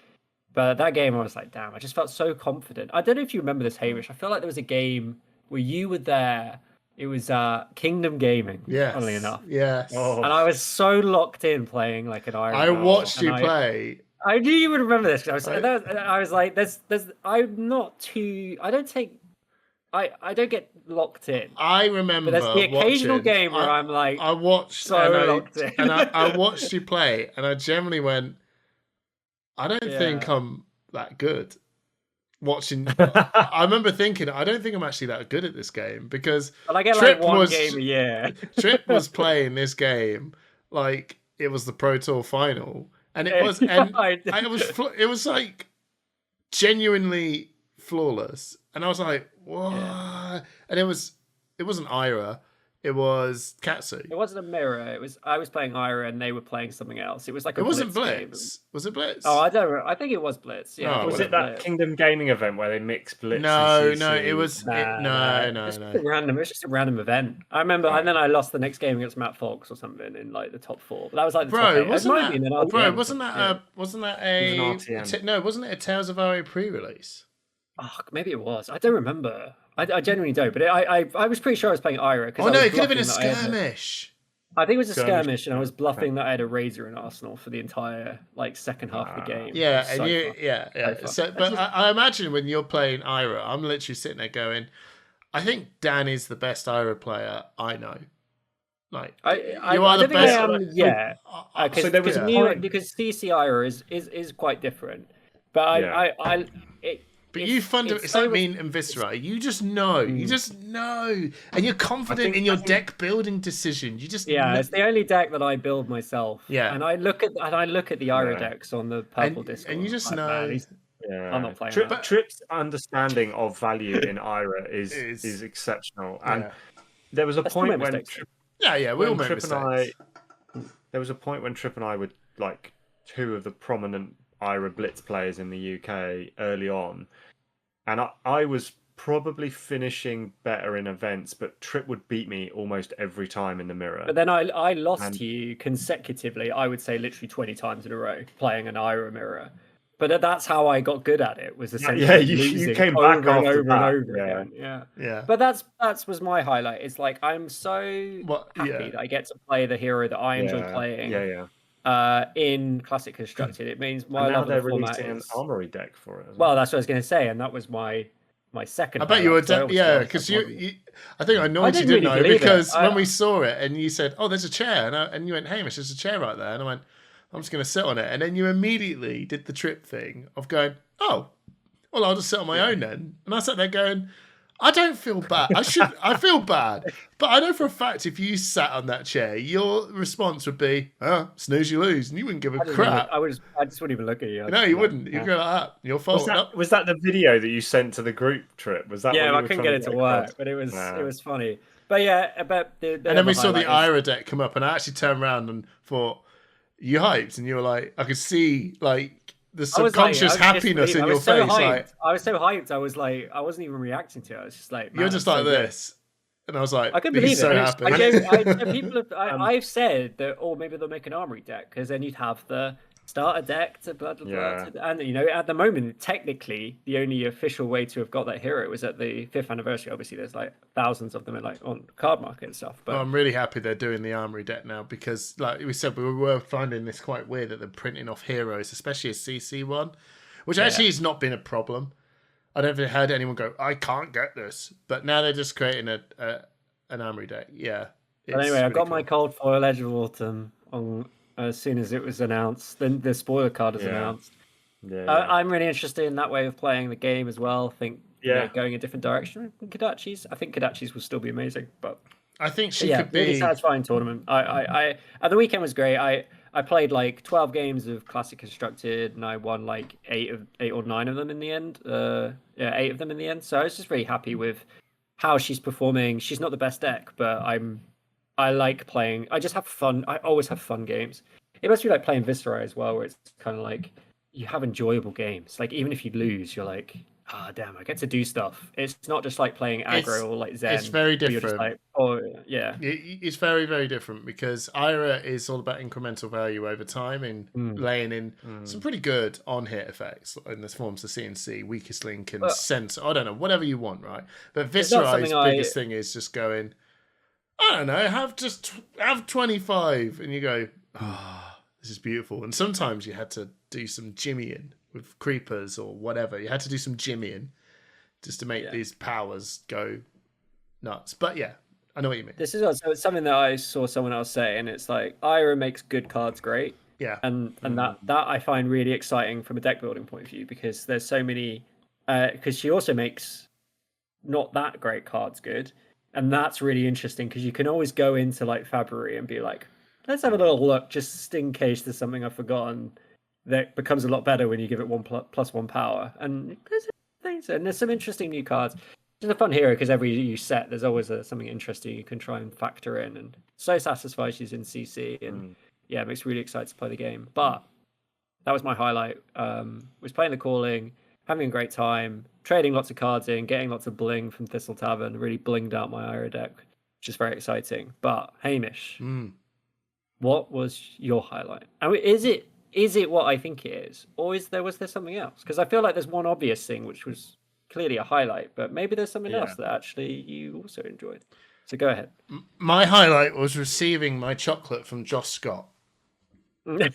But that game, I was like, damn, I just felt so confident. I don't know if you remember this, Hamish. I feel like there was a game where you were there. It was Kingdom Gaming, funnily enough. Yes. Oh. And I was so locked in playing like an Iron Man. I watched you play. I knew you would remember this. I was like, I'm not too... I don't get locked in. I remember. But there's the occasional game where I'm like, I watched so locked in. And I watched you play, and I generally went, I don't think I'm that good. Watching, I remember thinking, I don't think I'm actually that good at this game, because I get one game a year. Trip was playing this game like it was the Pro Tour final, and it was, and it was like genuinely flawless, and I was like, what? Yeah. And it wasn't Ira. It was Katsu. It wasn't a mirror. I was playing Ira and they were playing something else. It was like it wasn't Blitz. Game. Was it Blitz? Oh, I think it was Blitz. Yeah. Oh, was it that Kingdom Gaming event where they mixed Blitz? No, and CC? It was no. It's just a random event. I remember, and then I lost the next game against Matt Fox or something in the top 4. But that was the top 8. Wasn't that wasn't it a Tales of Aria pre-release? Oh, maybe it was. I don't remember. I genuinely don't. But I was pretty sure I was playing Ira. It could have been a skirmish. I think it was a skirmish, and I was bluffing that I had a Razor in Arsenal for the entire second half of the game. Yeah, and so but I imagine when you're playing Ira, I'm literally sitting there going, I think Dan is the best Ira player I know. You are the best. So there was because CC Ira is quite different, but But it's like me and Viscera. You just know. You just know. And you're confident in your deck building decision. You just know. It's the only deck that I build myself. Yeah. And I look at the Ira decks on the purple Discord. And you just know. I'm not playing that. Trip's understanding of value in Ira is exceptional. And there was a point when we all make mistakes. There was a point when Trip and I were two of the prominent Ira Blitz players in the UK early on, and I was probably finishing better in events, but Trip would beat me almost every time in the mirror. But then I lost to you consecutively, I would say literally 20 times in a row, playing an Ira mirror. But that's how I got good at it. Was essentially you came back over and over and over yeah. again. Yeah. But that was my highlight. It's like I'm so happy that I get to play the hero that I enjoy playing. In Classic Constructed, it means my love of the format is an armory deck for it. Well, that's what I was going to say, and that was my second. I bet you were, because you. I think I annoyed you, didn't I? Because when we saw it, and you said, "Oh, there's a chair," and you went, "Hamish, there's a chair right there," and I went, "I'm just going to sit on it," and then you immediately did the trip thing of going, "Oh, well, I'll just sit on my own then," and I sat there going, I don't feel bad. I feel bad. But I know for a fact if you sat on that chair, your response would be, snooze, you lose. And you wouldn't give a crap. I just wouldn't even look at you. No, you wouldn't. You'd go like that. Your fault. Was that the video that you sent to the group trip? Was that? Yeah, I couldn't get it to work, but it was funny. But yeah, about and then we saw the Ira deck come up, and I actually turned around and thought, "You hyped?" And you were like, I could see the subconscious happiness in your face. I was so hyped. I was like, I wasn't even reacting to it. I was just like, you're just like this. And I was like, I couldn't believe so it. Happy. I've said that, maybe they'll make an armory deck because then you'd have the starter deck to blah, blah, blah. And, at the moment, technically, the only official way to have got that hero was at the 5th anniversary. Obviously, there's thousands of them on card market and stuff. But I'm really happy they're doing the armory deck now because, like we said, we were finding this quite weird that they're printing off heroes, especially a CC one, which actually has not been a problem. I never heard anyone go, I can't get this. But now they're just creating an armory deck. Yeah. But anyway, I got my cold foil Edge of Autumn on as soon as it was announced. Then the spoiler card is announced. I'm really interested in that way of playing the game as well. I think going a different direction. I think Kadachi's will still be amazing. But I think she could be really satisfying tournament. I the weekend was great. I played 12 games of Classic Constructed, and I won 8 or 9 of them in the end. 8 of them in the end. So I was just really happy with how she's performing. She's not the best deck, but I like playing. I just have fun. I always have fun games. It must be like playing Viscera as well, where it's kind of like you have enjoyable games. Even if you lose, you're like, damn, I get to do stuff. It's not just like playing aggro or Zen. It's very different. It's very, very different because Ira is all about incremental value over time and laying in some pretty good on-hit effects in the forms of CNC, weakest link, and sense. I don't know, whatever you want, right? But Viscera's biggest thing is just going, I don't know, have 25, and you go, this is beautiful. And sometimes you had to do some jimmying with creepers or whatever. You had to do some jimmying just to make these powers go nuts. But yeah, I know what you mean. This is also something that I saw someone else say, and it's like Ira makes good cards great. Yeah. And that I find really exciting from a deck building point of view because there's so many because she also makes not that great cards good. And that's really interesting because you can always go into February and be like, let's have a little look just in case there's something I've forgotten that becomes a lot better when you give it 1+1 power. And there's things, and there's some interesting new cards. It's a fun hero because every new set there's always something interesting you can try and factor in, and so satisfied she's in CC, and it makes me really excited to play the game. But that was my highlight. Was playing the calling, having a great time, trading lots of cards in, getting lots of bling from Thistle Tavern, really blinged out my Ira deck, which is very exciting. But Hamish, what was your highlight? I mean, is it what I think it is, or was there something else? Because I feel like there's one obvious thing which was clearly a highlight, but maybe there's something else that actually you also enjoyed. So go ahead. My highlight was receiving my chocolate from Josh Scott. That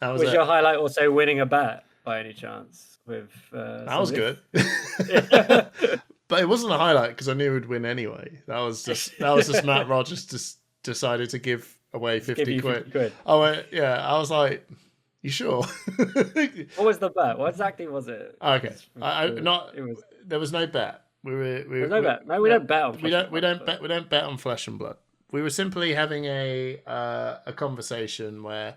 was your highlight also winning a bet by any chance? With that was good. But it wasn't a highlight because I knew we'd win anyway. That was just Matt Rogers just decided to give away 50 quid. I went, I was like, you sure? What was the bet? What exactly was it? Okay, there was no bet. There was no bet. No, we don't bet on we don't bet on flesh and blood. We were simply having a conversation where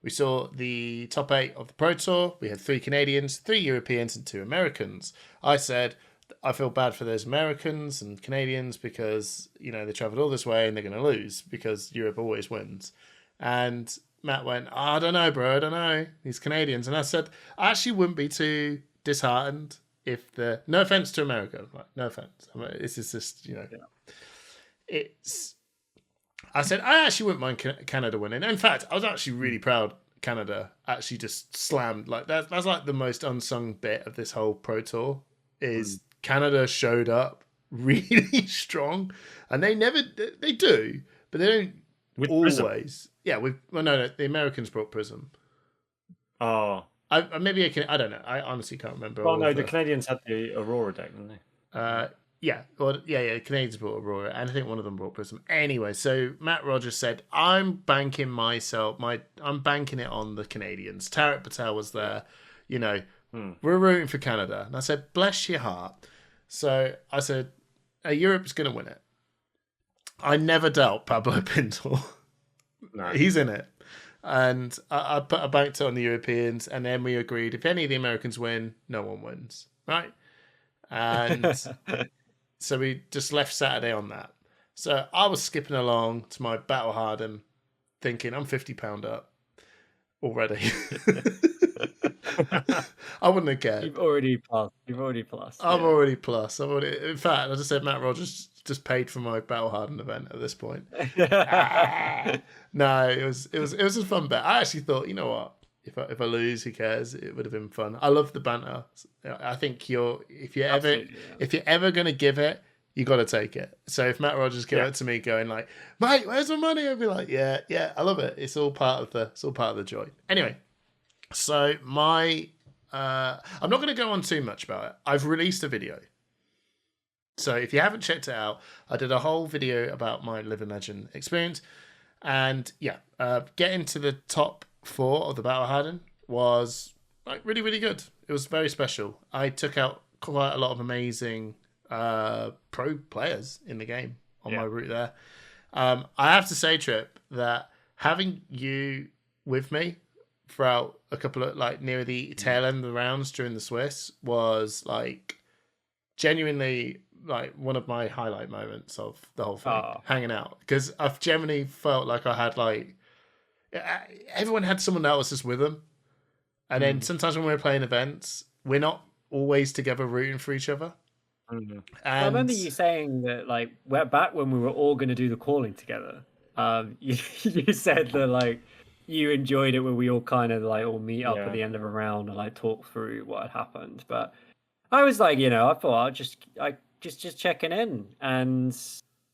we saw the top 8 of the Pro Tour. We had 3 Canadians, 3 Europeans, and 2 Americans. I said, I feel bad for those Americans and Canadians because, they travelled all this way and they're going to lose because Europe always wins. And Matt went, I don't know, bro. I don't know. These Canadians. And I said, I actually wouldn't be too disheartened if no offence to America. No offence. I mean, this is just, I said, I actually wouldn't mind Canada winning. In fact, I was actually really proud Canada actually just slammed. Like that's like the most unsung bit of this whole Pro Tour is Canada showed up really strong, and they do, but they don't with always. Prism. Yeah, no, the Americans brought Prism. Oh, I don't know. I honestly can't remember. Well, no, the Canadians had the Aurora deck, didn't they? Yeah, the Canadians brought Aurora, and I think one of them brought Prism. Anyway, so Matt Rogers said, I'm banking it on the Canadians. Tarek Patel was there, we're rooting for Canada. And I said, bless your heart. So I said, Europe's going to win it. I never doubt Pablo Pinto. No. He's in it. And I banked it on the Europeans, and then we agreed, if any of the Americans win, no one wins. Right? And so we just left Saturday on that. So I was skipping along to my Battle Harden, thinking I'm £50 up already. I wouldn't have cared. You've already plus. I'm already plus. In fact, I just said Matt Rogers just paid for my Battle Harden event at this point. No, it was a fun bet. I actually thought, you know what? If I lose, who cares? It would have been fun. I love the banter. I think if you're ever gonna give it, you got to take it. So if Matt Rogers came out to me going like, "Mate, where's my money?" I'd be like, "Yeah, I love it. It's all part of the joy." Anyway, so I'm not going to go on too much about it. I've released a video. So if you haven't checked it out, I did a whole video about my Living Legend experience, and getting to the top 4 of the Battle Harden was like really, really good. It was very special. I took out quite a lot of amazing pro players in the game on my route there. I have to say, Trip, that having you with me throughout a couple of like near the tail end of the rounds during the Swiss was like genuinely like one of my highlight moments of the whole thing, hanging out, because I've generally felt like I had like everyone had someone else just with them, and then sometimes when we're playing events, we're not always together rooting for each other. And I remember you saying that like we're back when we were all going to do the calling together. You said that like you enjoyed it when we all kind of like all meet up at the end of a round and like talk through what had happened. But I was like, I thought I just checking in, and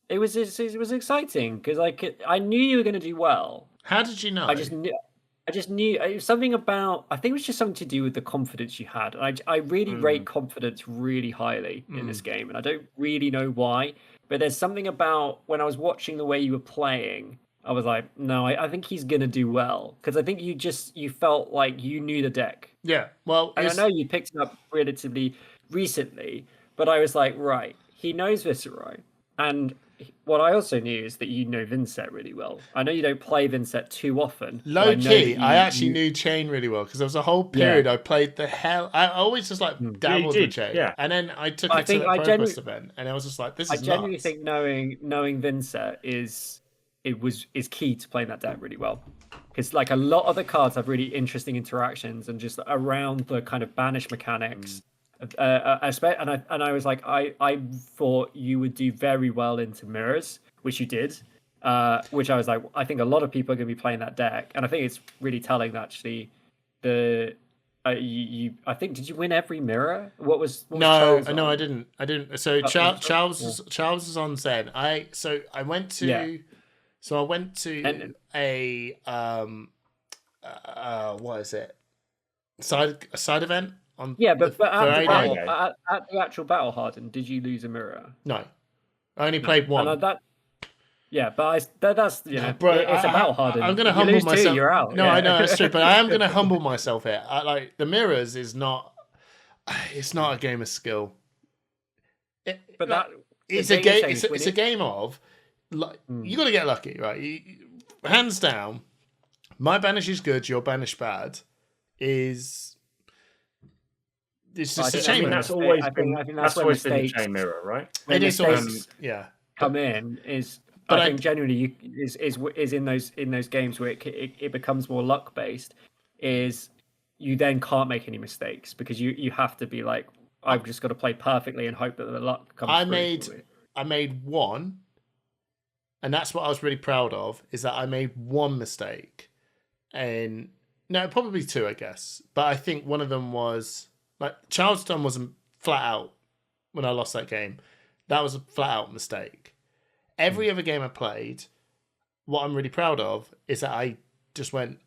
it was exciting because I knew you were going to do well. How did you know? I just knew it was something about. I think it was just something to do with the confidence you had. I really rate confidence really highly in this game, and I don't really know why. But there's something about when I was watching the way you were playing, I was like, no, I think he's gonna do well, because I think you felt like you knew the deck. Yeah, well, and I know you picked it up relatively recently, but I was like, right, he knows Viceroy, and what I also knew is that you know Vincent really well. I know you don't play Vincent too often. Low key, I actually knew Chain really well, because there was a whole period I played the hell. I always just like dabbled with Chain, and then I took it to the ProQuest event, and I was just like, this is nuts. I genuinely think knowing Vincent is key to playing that deck really well, because like a lot of the cards have really interesting interactions and just around the kind of banish mechanics. And I was like, I thought you would do very well into mirrors, which you did. Which I was like, I think a lot of people are going to be playing that deck, and I think it's really telling that actually the I think, did you win every mirror? What was no, I didn't. So Charles is on Zen. I went to a what is it? A side event on but at the actual Battle Harden, did you lose a mirror? No, I only played one. And that's it's a Battle Harden. I'm going to humble myself. You're out. No, I know that's true, but I am going to humble myself here. Like the mirrors is not. It's not a game of skill. It's a game. It's a game of. Like, you got to get lucky, right? Hands down, my banish is good, your banish bad. It's just a chain mirror. That's always been the chain mirror, right? It is always come in is. But I think genuinely is in those games where it becomes more luck based. Is you then can't make any mistakes because you have to be like, I've just got to play perfectly and hope that the luck comes. I made one. And that's what I was really proud of, is that I made one mistake. And No, probably two, I guess. But I think one of them was like Charleston wasn't flat out when I lost that game. That was a flat out mistake. Every other game I played, what I'm really proud of is that I just went,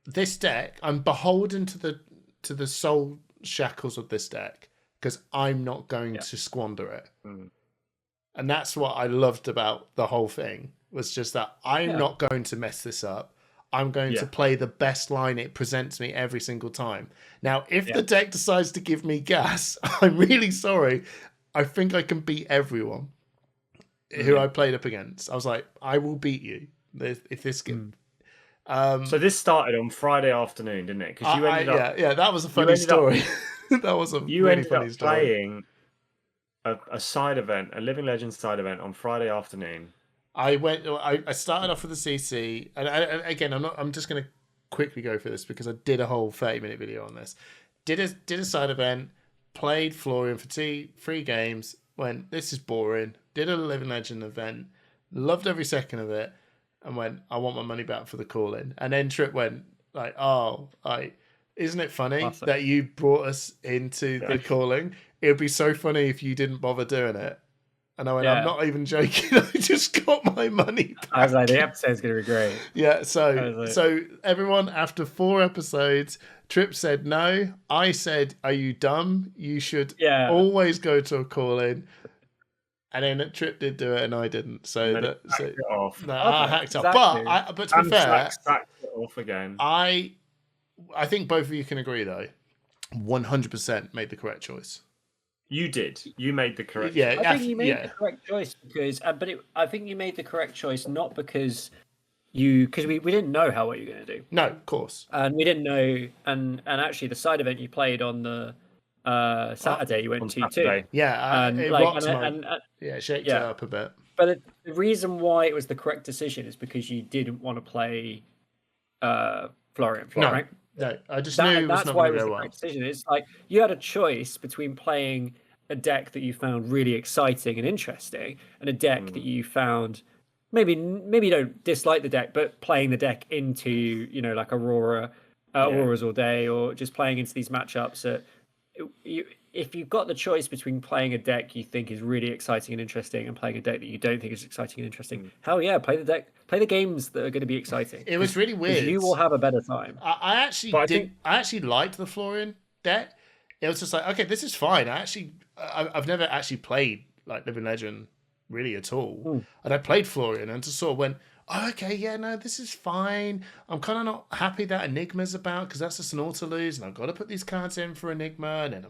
this deck, I'm beholden to the soul shackles of this deck because I'm not going to squander it. And that's what I loved about the whole thing, was just that I'm not going to mess this up. I'm going to play the best line it presents me every single time. Now, if the deck decides to give me gas, I'm really sorry. I think I can beat everyone who I played up against. I was like, I will beat you if this game. So this started on Friday afternoon, didn't it? Because you ended up, that was a funny story. That was a really funny story. Playing a side event, a Living Legends side event on Friday afternoon. I started off with the CC, and again, I'm just going to quickly go through this because I did a whole 30-minute video on this. Did a side event, played Florian for 3 games, went, this is boring. Did a Living Legend event, loved every second of it, and went, I want my money back for the call-in. And then Trip went, like, isn't it funny that you brought us into the calling? It would be so funny if you didn't bother doing it. And I went, I'm not even joking. I just got my money back. I was like, the episode's going to be great. Yeah, so everyone, after 4 episodes, Trip said no. I said, are you dumb? You should always go to a call-in. And then Trip did do it and I didn't. So I hacked up. But to be fair, it off again. I think both of you can agree, though, 100% made the correct choice. You did. You made the correct choice. Yeah, I think you made the correct choice because, I think you made the correct choice not because we didn't know how well you were going to do. No, of course. And we didn't know, and actually the side event you played on the Saturday you went to too. Yeah, it shaked it up a bit. But the reason why it was the correct decision is because you didn't want to play Florian, right? No, I just knew it was that's not why going it to was go the well. correct decision. It's like you had a choice between playing a deck that you found really exciting and interesting, and a deck that you found maybe you don't dislike the deck, but playing the deck into like Auroras all day, or just playing into these matchups that if you've got the choice between playing a deck you think is really exciting and interesting and playing a deck that you don't think is exciting and interesting, hell yeah, play the games that are going to be exciting. It was really weird. You will have a better time. I actually liked the Florian deck. It was just like, okay, this is fine. I've never actually played like Living Legend really at all, and I played Florian and just sort of went, oh, okay, yeah, no, this is fine. I'm kind of not happy that Enigma's about because that's just an auto lose, and I've got to put these cards in for Enigma, and then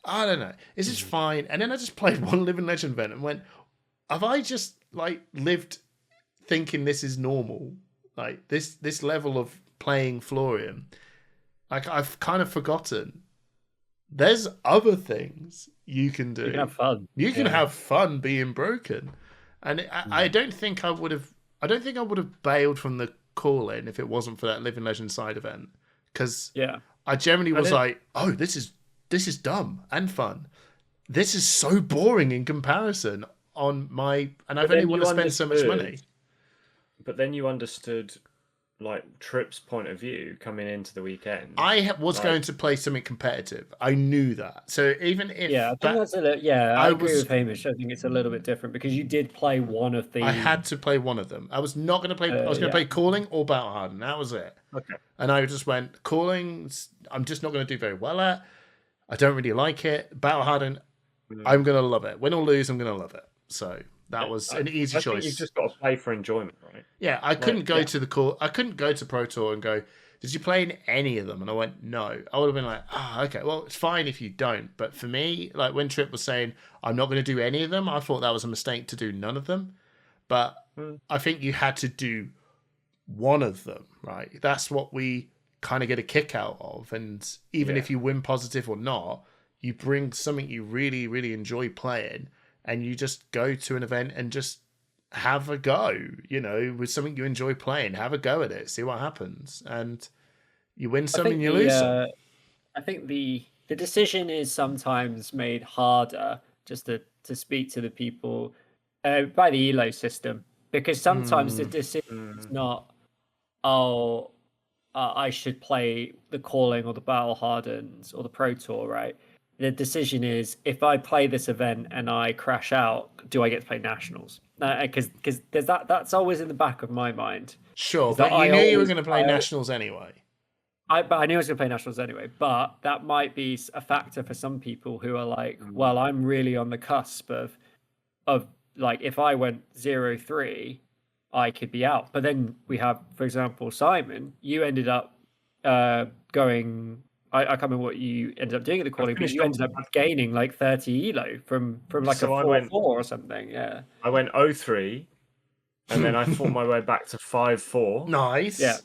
I don't know, it's just fine. And then I just played one Living Legend event and went, have I just like lived thinking this is normal, like this level of playing Florian? Like I've kind of forgotten there's other things you can do. You can have fun. You can have fun being broken, and I don't think I would have bailed from the call in if it wasn't for that Living Legend side event, because I generally was like, oh, this is dumb and fun. This is so boring in comparison and I've only want to spend so much money. But then you understood like Trip's point of view coming into the weekend. I was going to play something competitive. I knew that. So even if I think that's I agree with Hamish. I think it's a little bit different because you did play one of the. I had to play one of them. I was not going to play. I was going to play Calling or Battle Harden. That was it. Okay. And I just went Calling. I'm just not going to do very well at. I don't really like it. Battle Harden. I'm going to love it. Win or lose, I'm going to love it. So that was an easy choice. You've just got to play for enjoyment, right? Yeah, I couldn't go to the call. I couldn't go to Pro Tour and go, did you play in any of them? And I went, no. I would have been like, okay, well, it's fine if you don't. But for me, like when Trip was saying, I'm not going to do any of them, I thought that was a mistake to do none of them. But I think you had to do one of them, right? That's what we kind of get a kick out of. And even if you win positive or not, you bring something you really, really enjoy playing, and you just go to an event and just have a go, with something you enjoy playing. Have a go at it, see what happens, and you win some and you lose some. I think the decision is sometimes made harder just to speak to the people by the ELO system, because sometimes the decision is not, I should play the Calling or the Battle Hardens or the Pro Tour, right? The decision is, if I play this event and I crash out, do I get to play Nationals? Because there's that's always in the back of my mind. Sure, but you knew you were going to play Nationals anyway. But I knew I was going to play Nationals anyway. But that might be a factor for some people who are like, well, I'm really on the cusp of like, if I went 0-3, I could be out. But then we have, for example, Simon. You ended up going. I can't remember what you ended up doing at the Calling, but you ended up gaining like 30 elo from like a 4-4 or something. Yeah. I went 0-3, and then I fought my way back to 5-4. Nice. Yeah.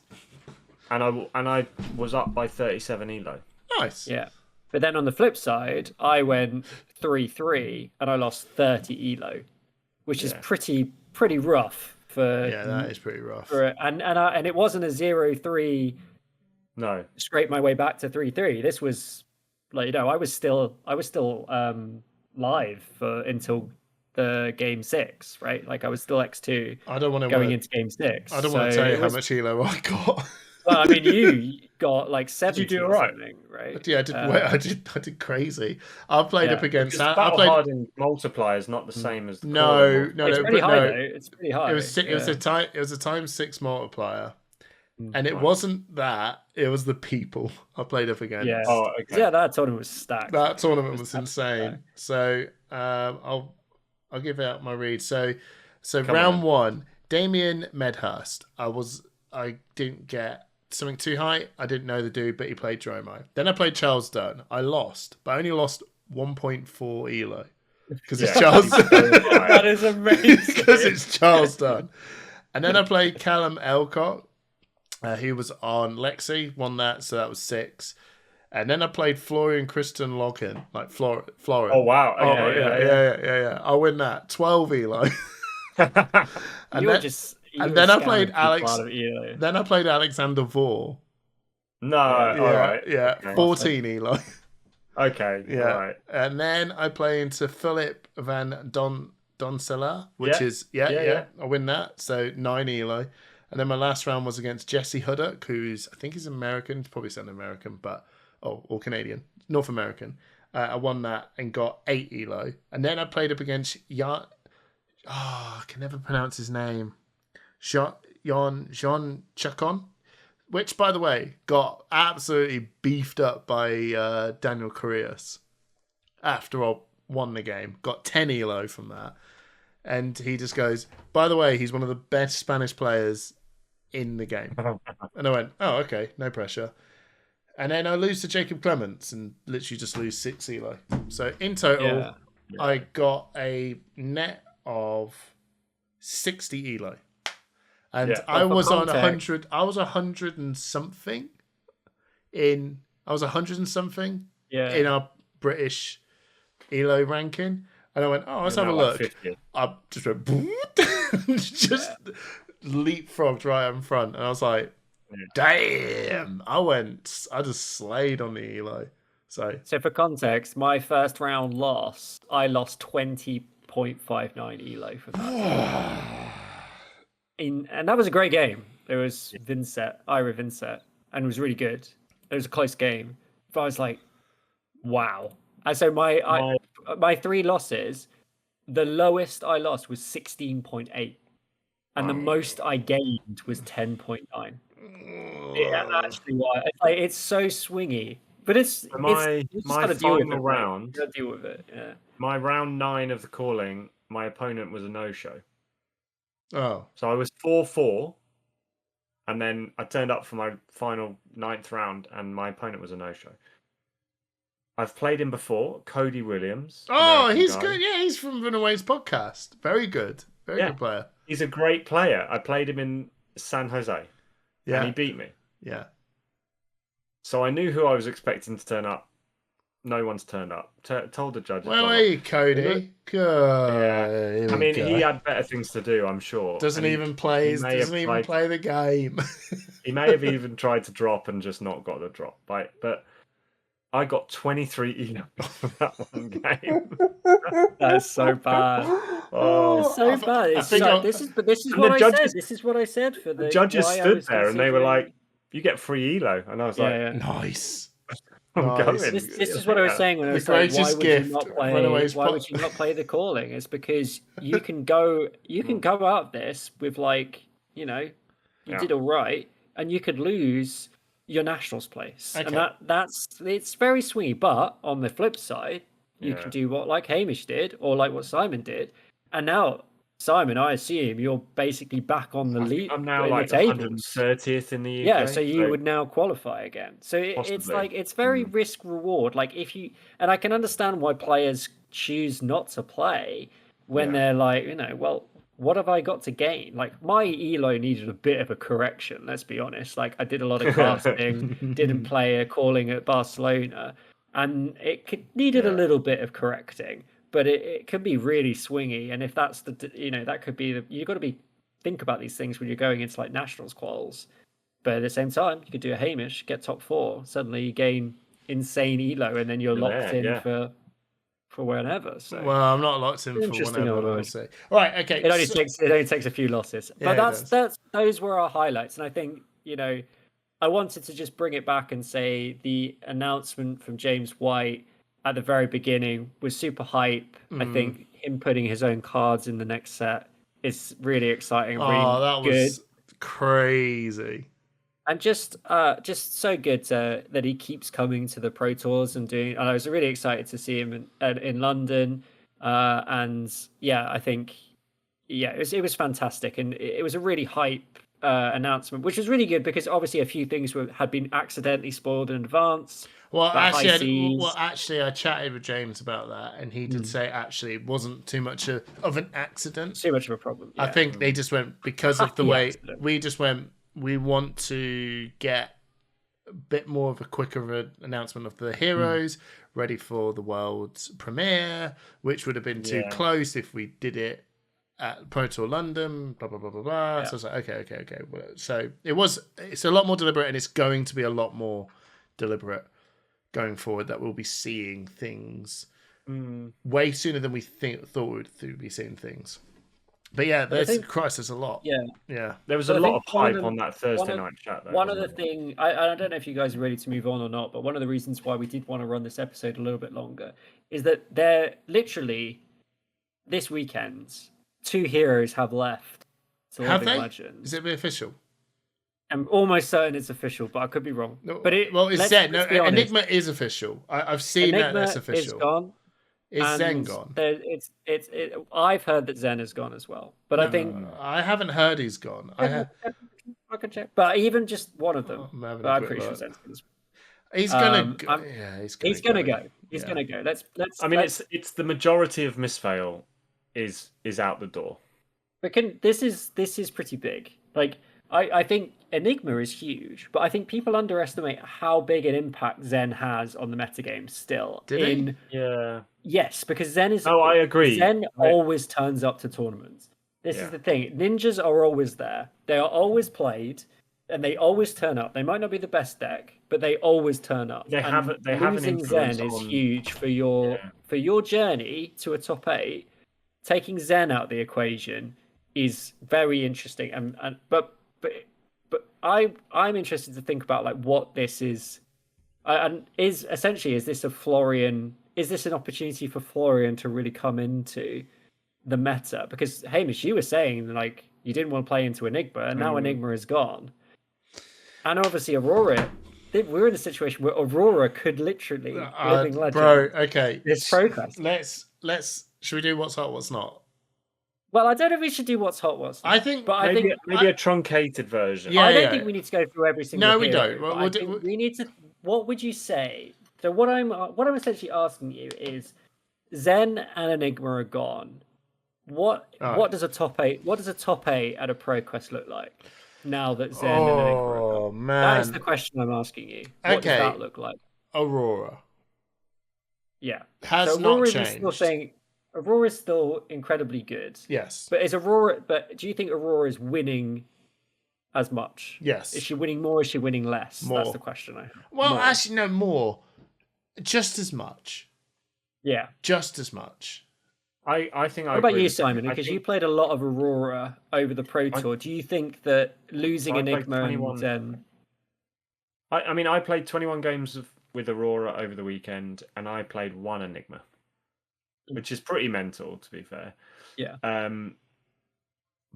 And I was up by 37 elo. Nice. Yeah. But then on the flip side, I went 3-3 and I lost 30 elo, which is pretty rough for. Yeah, that is pretty rough. And it wasn't a 0-3. No. Scrape my way back to 3-3. This was like, I was still live until the game 6, right? Like I was still X2. I don't want to going into game 6. I don't want to tell you how much elo I got. Well, I mean, you got like 70. Did you do all right? Right? Yeah, I did crazy. I played up against that. Battle Hardened multiplier is not the same as no. It's pretty high though. It's pretty high. It was a times 6 multiplier. And it wasn't that; it was the people I played up against. Yeah, that tournament was stacked. That tournament was insane. So I'll give out my read. So round 1, Damien Medhurst. I didn't get something too high. I didn't know the dude, but he played Dromo. Then I played Charles Dunn. I lost, but I only lost 1.4 elo because it's Charles. That is amazing. Because it's Charles Dunn. And then I played Callum Elcock. He was on Lexi, won that, so that was 6. And then I played Florian Christian Logan, like Florian. Oh wow! Yeah. I'll win that 12 elo. And then I played Alex. Then I played Alexander Vore. No, all right. Yeah, okay. 14 elo. Okay, yeah. All right. And then I play into Philip Van Donsela, which is I win that, so 9 elo. And then my last round was against Jesse Huddock, who's, I think he's American, probably sound American, but or Canadian, North American. I won that and got 8 elo. And then I played up against I can never pronounce his name. Jean Chacon, which, by the way, got absolutely beefed up by Daniel Correas after I won the game. Got 10 elo from that. And he just goes, by the way, he's one of the best Spanish players in the game. And I went, oh, okay, no pressure. And then I lose to Jacob Clements and literally just lose 6 elo. So in total, I got a net of 60 elo. And I was on 100. I was 100 and something in our British elo ranking. And I went, let's have a look. Like I just went, just leapfrogged right in front. And I was like, damn. I just slayed on the elo. So for context, my first round loss, I lost 20.59 elo for that. And that was a great game. It was Ira Vincent, and it was really good. It was a close game. But I was like, wow. And so my 3 losses, the lowest I lost was 16.8. And the most I gained was 10.9. Yeah, that's actually why. It's so swingy. But my final round. You gotta deal with it. Yeah. My round 9 of the Calling, my opponent was a no-show. Oh. So I was 4-4, and then I turned up for my final 9th round, and my opponent was a no-show. I've played him before, Cody Williams. Oh, he's good. Yeah, he's from Runaway's podcast. Very good. Very good player. He's a great player. I played him in San Jose, and he beat me. Yeah. So I knew who I was expecting to turn up. No one's turned up. Told the judges. Where are you, Cody? Yeah. I mean, he had better things to do, I'm sure. Doesn't even play the game. He may have even tried to drop and just not got the drop. But I got 23 elo for that one game. That's so bad. It's so bad. This is what I said. This is what I said for the judges stood there and they were like, you get free elo, and I was like, nice. I'm going. This is what I was saying when I was saying, why would you not play the calling? It's because you can go out this with you did all right, and you could lose your nationals place, and it's very swingy. But on the flip side, you can do what like Hamish did, or like what Simon did, and now Simon, I assume you're basically back on the lead. I'm now like 130th in the UK. Yeah, so you would now qualify again. So it's very risk reward. Like and I can understand why players choose not to play when they're like, well, what have I got to gain? Like my elo needed a bit of a correction. Let's be honest. Like I did a lot of casting, didn't play a calling at Barcelona, and it needed a little bit of correcting. But it can be really swingy, and if that's that could be you've got to think about these things when you're going into like nationals quals. But at the same time, you could do a Hamish, get top 4, suddenly you gain insane elo, and then you're locked in for whenever. So well, I'm not locked in for whenever. I'll say. Right, okay. It only takes a few losses, but those were our highlights, and I think I wanted to just bring it back and say the announcement from James White at the very beginning was super hype. I think him putting his own cards in the next set is really exciting. That was crazy. And just so good that he keeps coming to the Pro Tours and doing. And I was really excited to see him in London. And yeah, I think it was fantastic, and it was a really hype announcement, which was really good because obviously a few things had been accidentally spoiled in advance. Well, actually, I chatted with James about that, and he did say actually it wasn't too much of an accident. Too much of a problem. Yeah. I think they just went because of the way we just went. We want to get a bit more of a quicker announcement of the heroes ready for the world's premiere, which would have been too close if we did it at Pro Tour London. Blah blah blah blah blah. Yeah. So I was like, okay. Well, so it's a lot more deliberate, and it's going to be a lot more deliberate going forward, that we'll be seeing things way sooner than we thought we'd be seeing things. But yeah, there's a lot. Yeah. There was a lot of hype on that Thursday night chat. One of the things, I don't know if you guys are ready to move on or not, but one of the reasons why we did want to run this episode a little bit longer is that they're literally this weekend, 2 heroes have left to Living Legends. Is it official? I'm almost certain it's official, but I could be wrong. No, but it's Zen. No, Enigma is official. I've seen that's official. Is gone. Is Zen gone? I've heard that Zen is gone as well, but I think I haven't heard he's gone. I can check, but even just one of them. I'm pretty sure Zen's gone. He's gonna go. He's gonna go. He's gonna go. Let's. I mean, it's the majority of Misfail is out the door. But this is pretty big. Like I think Enigma is huge, but I think people underestimate how big an impact Zen has on the metagame still. Did he? Yeah. Yes, because Zen is... Oh, I agree. Zen always turns up to tournaments. This is the thing. Ninjas are always there. They are always played, and they always turn up. They might not be the best deck, but they always turn up. Losing Zen is huge for your journey to a top 8. Taking Zen out of the equation is very interesting. But I'm interested to think about like what this is, and is this a Florian? Is this an opportunity for Florian to really come into the meta? Because Hamish, you were saying like you didn't want to play into Enigma, and now Enigma is gone, and obviously Aurora. We're in a situation where Aurora could literally Living Legend. Bro, okay, it's progress. Let's. Should we do what's hot, what's not? Well, I don't know if we should do what's hot, what's not. I think maybe a truncated version. Yeah, I don't think we need to go through every single. No, we don't. Well, we need to. What would you say? So what I'm essentially asking you is, Zen and Enigma are gone. What does a top 8? What does a top 8 at a Pro Quest look like now that Zen and Enigma are gone? Oh man, that is the question I'm asking you. What does that look like? Aurora. Yeah, has not changed. Still saying Aurora is still incredibly good. Yes, but But do you think Aurora is winning as much? Yes. Is she winning more? Or is she winning less? More. That's the question I have. Well, actually, no, more. Just as much. Yeah. Just as much. I think. What about you, Simon? Because you played a lot of Aurora over the Pro Tour. Do you think that losing Enigma and I mean, I played 21 games with Aurora over the weekend, and I played one Enigma, which is pretty mental, to be fair. Yeah.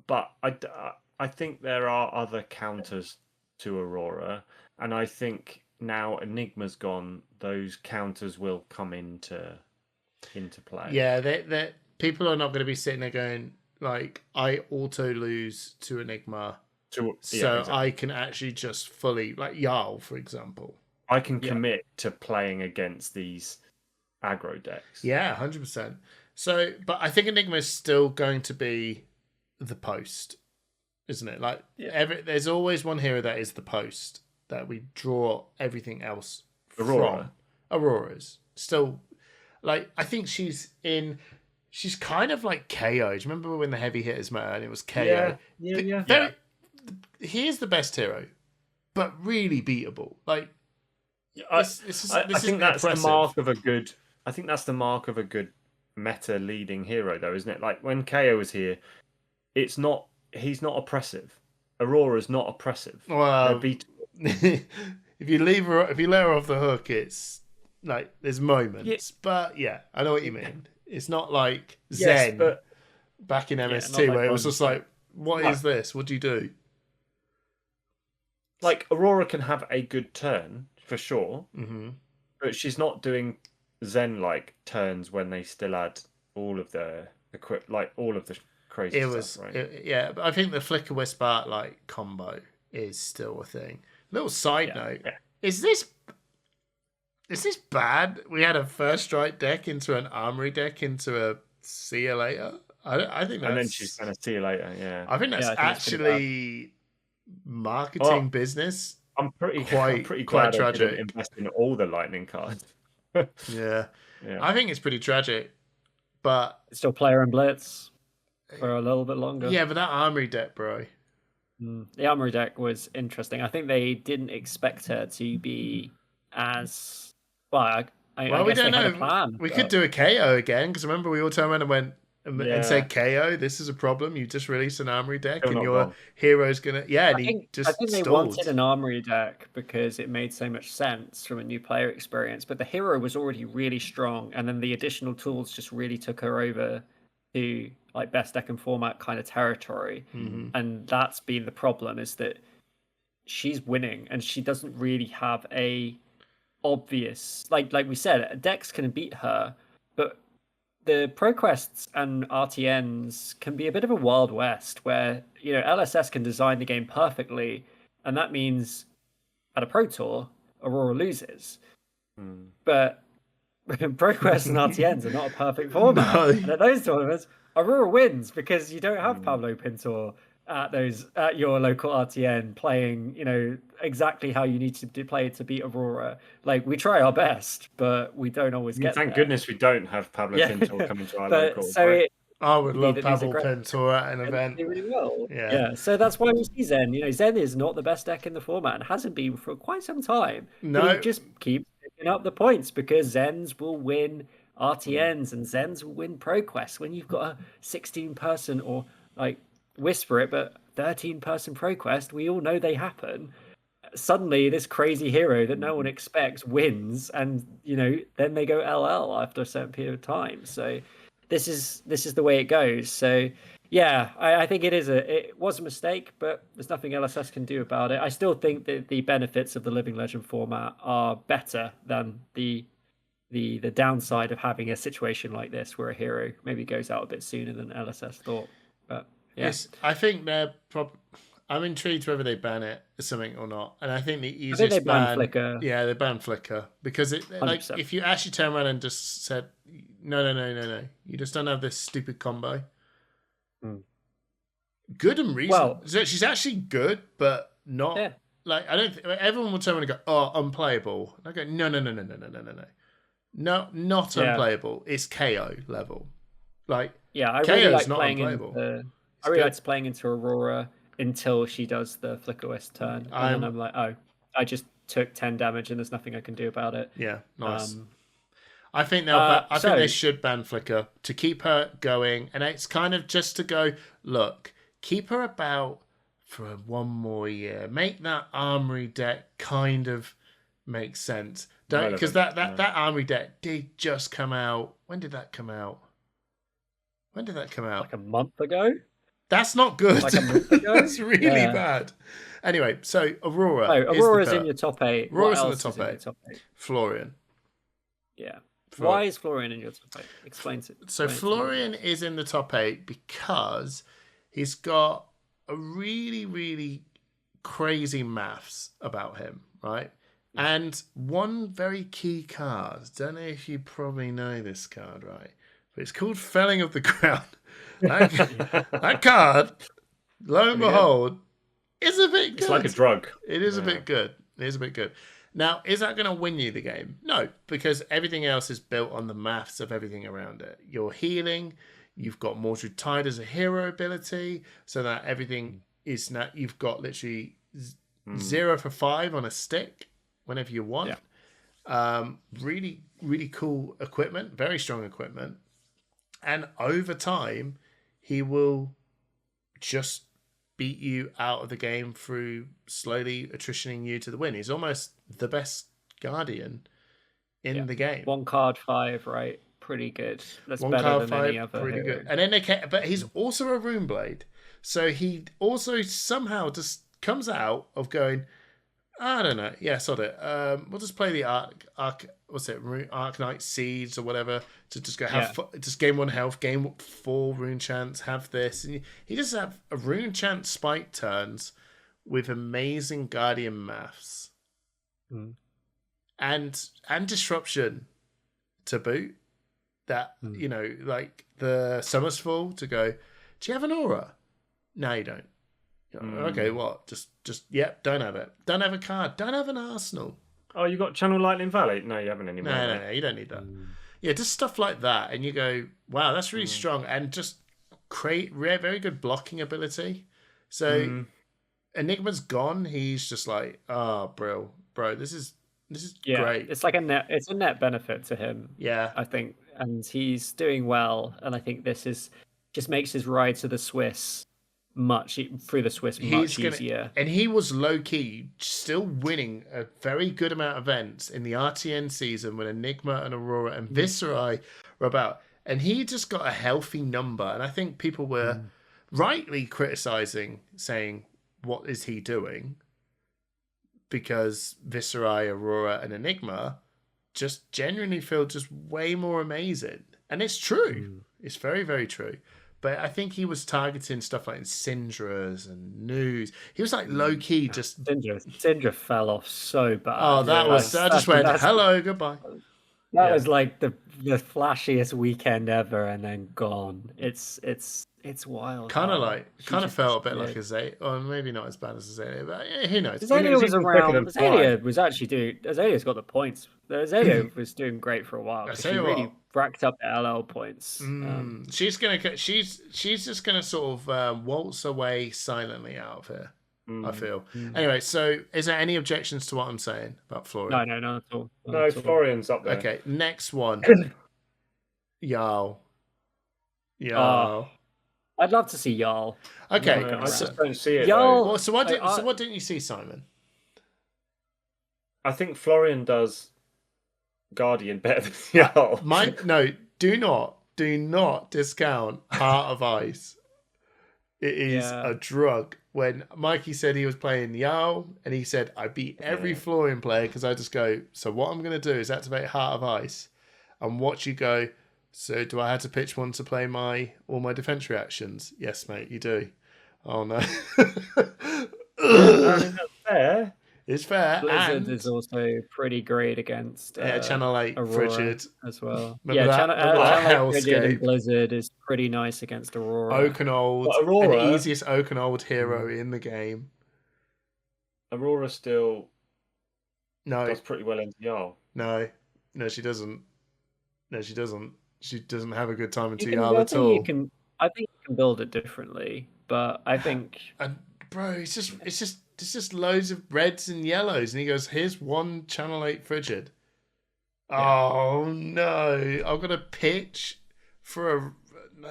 But I think there are other counters to Aurora, and I think now Enigma's gone, those counters will come into play. Yeah, they people are not going to be sitting there going like, I auto lose to Enigma, exactly. I can actually just fully, like Jarl, for example. I can commit to playing against these aggro decks. Yeah, 100%. So, but I think Enigma is still going to be the post, isn't it? Like, there's always one hero that is the post that we draw everything else from. Aurora's still, like, I think she's kind of like KO. Do you remember when the heavy hitters met and it was KO? Yeah. He is the best hero, but really beatable. Like, I think that's the mark of a good. I think that's the mark of a good meta leading hero, though, isn't it? Like when KO was here, he's not oppressive. Aurora's not oppressive. Well, if you let her off the hook, it's like there's moments, but yeah, I know what you mean. It's not like Zen back in MST where it was just like, what is this? What do you do? Like Aurora can have a good turn for sure, but she's not doing Zen-like turns when they still had all of the all of the crazy stuff, right? But I think the Flicker Wisp Art like combo is still a thing. Little side note: is this bad? We had a first strike deck into an armory deck into a see you later. I think that's... And then she's going to see you later. Yeah, I think that's actually marketing business. I'm pretty quite tragic. I didn't invest in all the lightning cards. yeah, I think it's pretty tragic. But still player and blitz for a little bit longer. Yeah, but that armory deck, bro. The armory deck was interesting. I think they didn't expect her to be as well. I we guess don't they had know. A plan, we could do a KO again because remember we all turned around and went and said KO. This is a problem. You just released an armory deck, and your hero's gonna I think they wanted an armory deck because it made so much sense from a new player experience. But the hero was already really strong, and then the additional tools just really took her over to like best deck and format kind of territory. And that's been the problem, is that she's winning and she doesn't really have a obvious, like we said, decks can beat her, but the ProQuests and RTNs can be a bit of a wild west where, LSS can design the game perfectly, and that means at a Pro Tour, Aurora loses. But ProQuests and RTNs are not a perfect format. No. And at those tournaments, Aurora wins because you don't have Pablo Pinto at your local RTN playing, exactly how you need to play to beat Aurora. Like, we try our best, but we don't always get Thank there. goodness we don't have Pablo Pinto coming to our local. So I would love Pablo Pinto at an event. They really will. Yeah. So that's why we see Zen. Zen is not the best deck in the format and hasn't been for quite some time. No. But he just keeps picking up the points because Zens will win RTNs and Zens will win ProQuest. When you've got a 16-person or whisper it, but 13-person ProQuest, we all know they happen. Suddenly, this crazy hero that no one expects wins, and then they go LL after a certain period of time. So this is the way it goes. So yeah, I think it was a mistake, but there's nothing LSS can do about it. I still think that the benefits of the Living Legend format are better than the downside of having a situation like this where a hero maybe goes out a bit sooner than LSS thought. But yes, I think I'm intrigued whether they ban it or something or not. And I think the easiest ban Flicker. Yeah, they ban Flicker because if you actually turn around and just said no, you just don't have this stupid combo. Good and reasonable. So she's actually good, but not I don't think everyone will turn around and go, oh, unplayable. And I go, no, not unplayable. It's KO level. I really like playing I really liked playing into Aurora until she does the Flicker West turn. And then I'm like, oh, I just took 10 damage and there's nothing I can do about it. Yeah, nice. I think think they should ban Flicker to keep her going. And it's kind of just to go, look, keep her about for one more year. Make that armory deck kind of make sense. Don't, because that armory deck did just come out. When did that come out? Like a month ago? That's not good. Like a month ago? That's really bad. Anyway, so Aurora. Oh, Aurora's in your top 8. Aurora's what in else the top is 8. Florian. Yeah. Why is Florian in your top 8? Explain it. So Florian is in the top 8 because he's got a really, really crazy maths about him, right? And one very key card. Don't know if you probably know this card, right? But it's called Felling of the Crown. That card, lo and behold, is a bit good. It's like a drug. It is a bit good. It is a bit good. Now, is that going to win you the game? No, because everything else is built on the maths of everything around it. You're healing. You've got Mordred Tide as a hero ability, so that everything is now. You've got literally 0 for 5 on a stick whenever you want. Yeah. Really, really cool equipment. Very strong equipment. And over time, he will just beat you out of the game through slowly attritioning you to the win. He's almost the best Guardian in the game. 1 card 5, right? Pretty good. That's 1 better card than 5, any other pretty hero. good. And then but he's also a Rune Blade. So he also somehow just comes out of going, I don't know. Yeah, sod it. We'll just play the Arknight Seeds or whatever to just go just gain 1 health, gain 4 rune chance, have this. And he just have a rune chance spike turns with amazing Guardian maths. And disruption to boot. That, like the Summer's Fall to go, do you have an aura? No, you don't. Okay, what? Just don't have it. Don't have a card. Don't have an arsenal. Oh, you got Channel Lightning Valley? No, you haven't anymore. No, you don't need that. Yeah, just stuff like that, and you go, wow, that's really strong, and just create very good blocking ability. So Enigma's gone. He's just like, oh, bro, this is great. It's like it's a net benefit to him. Yeah, I think, and he's doing well, and I think this just makes his ride to the Swiss much easier. And he was low key still winning a very good amount of events in the RTN season when Enigma and Aurora and Viserai were about, and he just got a healthy number. And I think people were rightly criticizing, saying, what is he doing? Because Viserai, Aurora and Enigma just genuinely feel just way more amazing. And it's true. It's very, very true. But I think he was targeting stuff like Syndra's and News. He was like low key, just Syndra fell off so bad. Oh, I just went hello, goodbye. That was like the flashiest weekend ever, and then gone. It's wild. Kind of felt a bit like Azalea, or maybe not as bad as Azalea, but who knows? Azalea was around. Azalea was actually doing. Azalea's got the points. Azalea was doing great for a while. She really racked up the LL points. She's just gonna sort of waltz away silently out of here. I feel. Anyway, so is there any objections to what I'm saying about Florian? No, not at all. No, Florian's up there. Okay, next one. Jarl. I'd love to see Jarl. Okay, I just don't see it. Jarl. So what didn't you see, Simon? I think Florian does Guardian better than Jarl. Do not discount Heart of Ice. It is a drug. When Mikey said he was playing Jarl, and he said, I beat every Florian player because I just go, so what I'm going to do is activate Heart of Ice and watch you go, so do I have to pitch one to play all my defense reactions? Yes, mate, you do. Oh, no. That's fair. It's fair. Blizzard is also pretty great against Channel 8 Aurora Frigid as well. Channel 8 Frigid and Blizzard is pretty nice against Aurora. Aurora, the easiest Oakenhold hero in the game. Aurora still does pretty well in Jarl. No, she doesn't. She doesn't have a good time in Jarl at all. I think you can build it differently, but I think. Bro, it's just loads of reds and yellows, and he goes, "Here's one Channel 8 Frigid." Yeah. Oh no! I've got to pitch for a.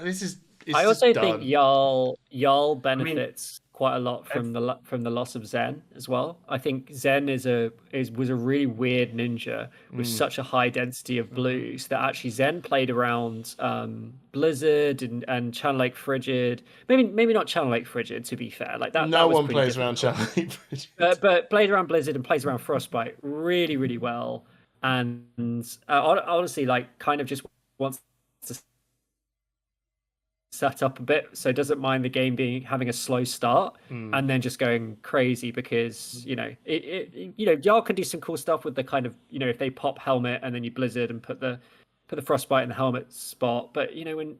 This is. I also think Jarl benefits quite a lot from the loss of Zen as well. I think Zen was a really weird ninja with such a high density of blues that actually Zen played around Blizzard and Channel Lake Frigid. Maybe not Channel Lake Frigid, to be fair. Like that. No was one plays difficult. around Channel Lake Frigid. But played around Blizzard and plays around Frostbite really, really well. And honestly, like kind of just wants to set up a bit, so doesn't mind the game having a slow start and then just going crazy because y'all can do some cool stuff with the kind of if they pop helmet and then you Blizzard and put the Frostbite in the helmet spot. But when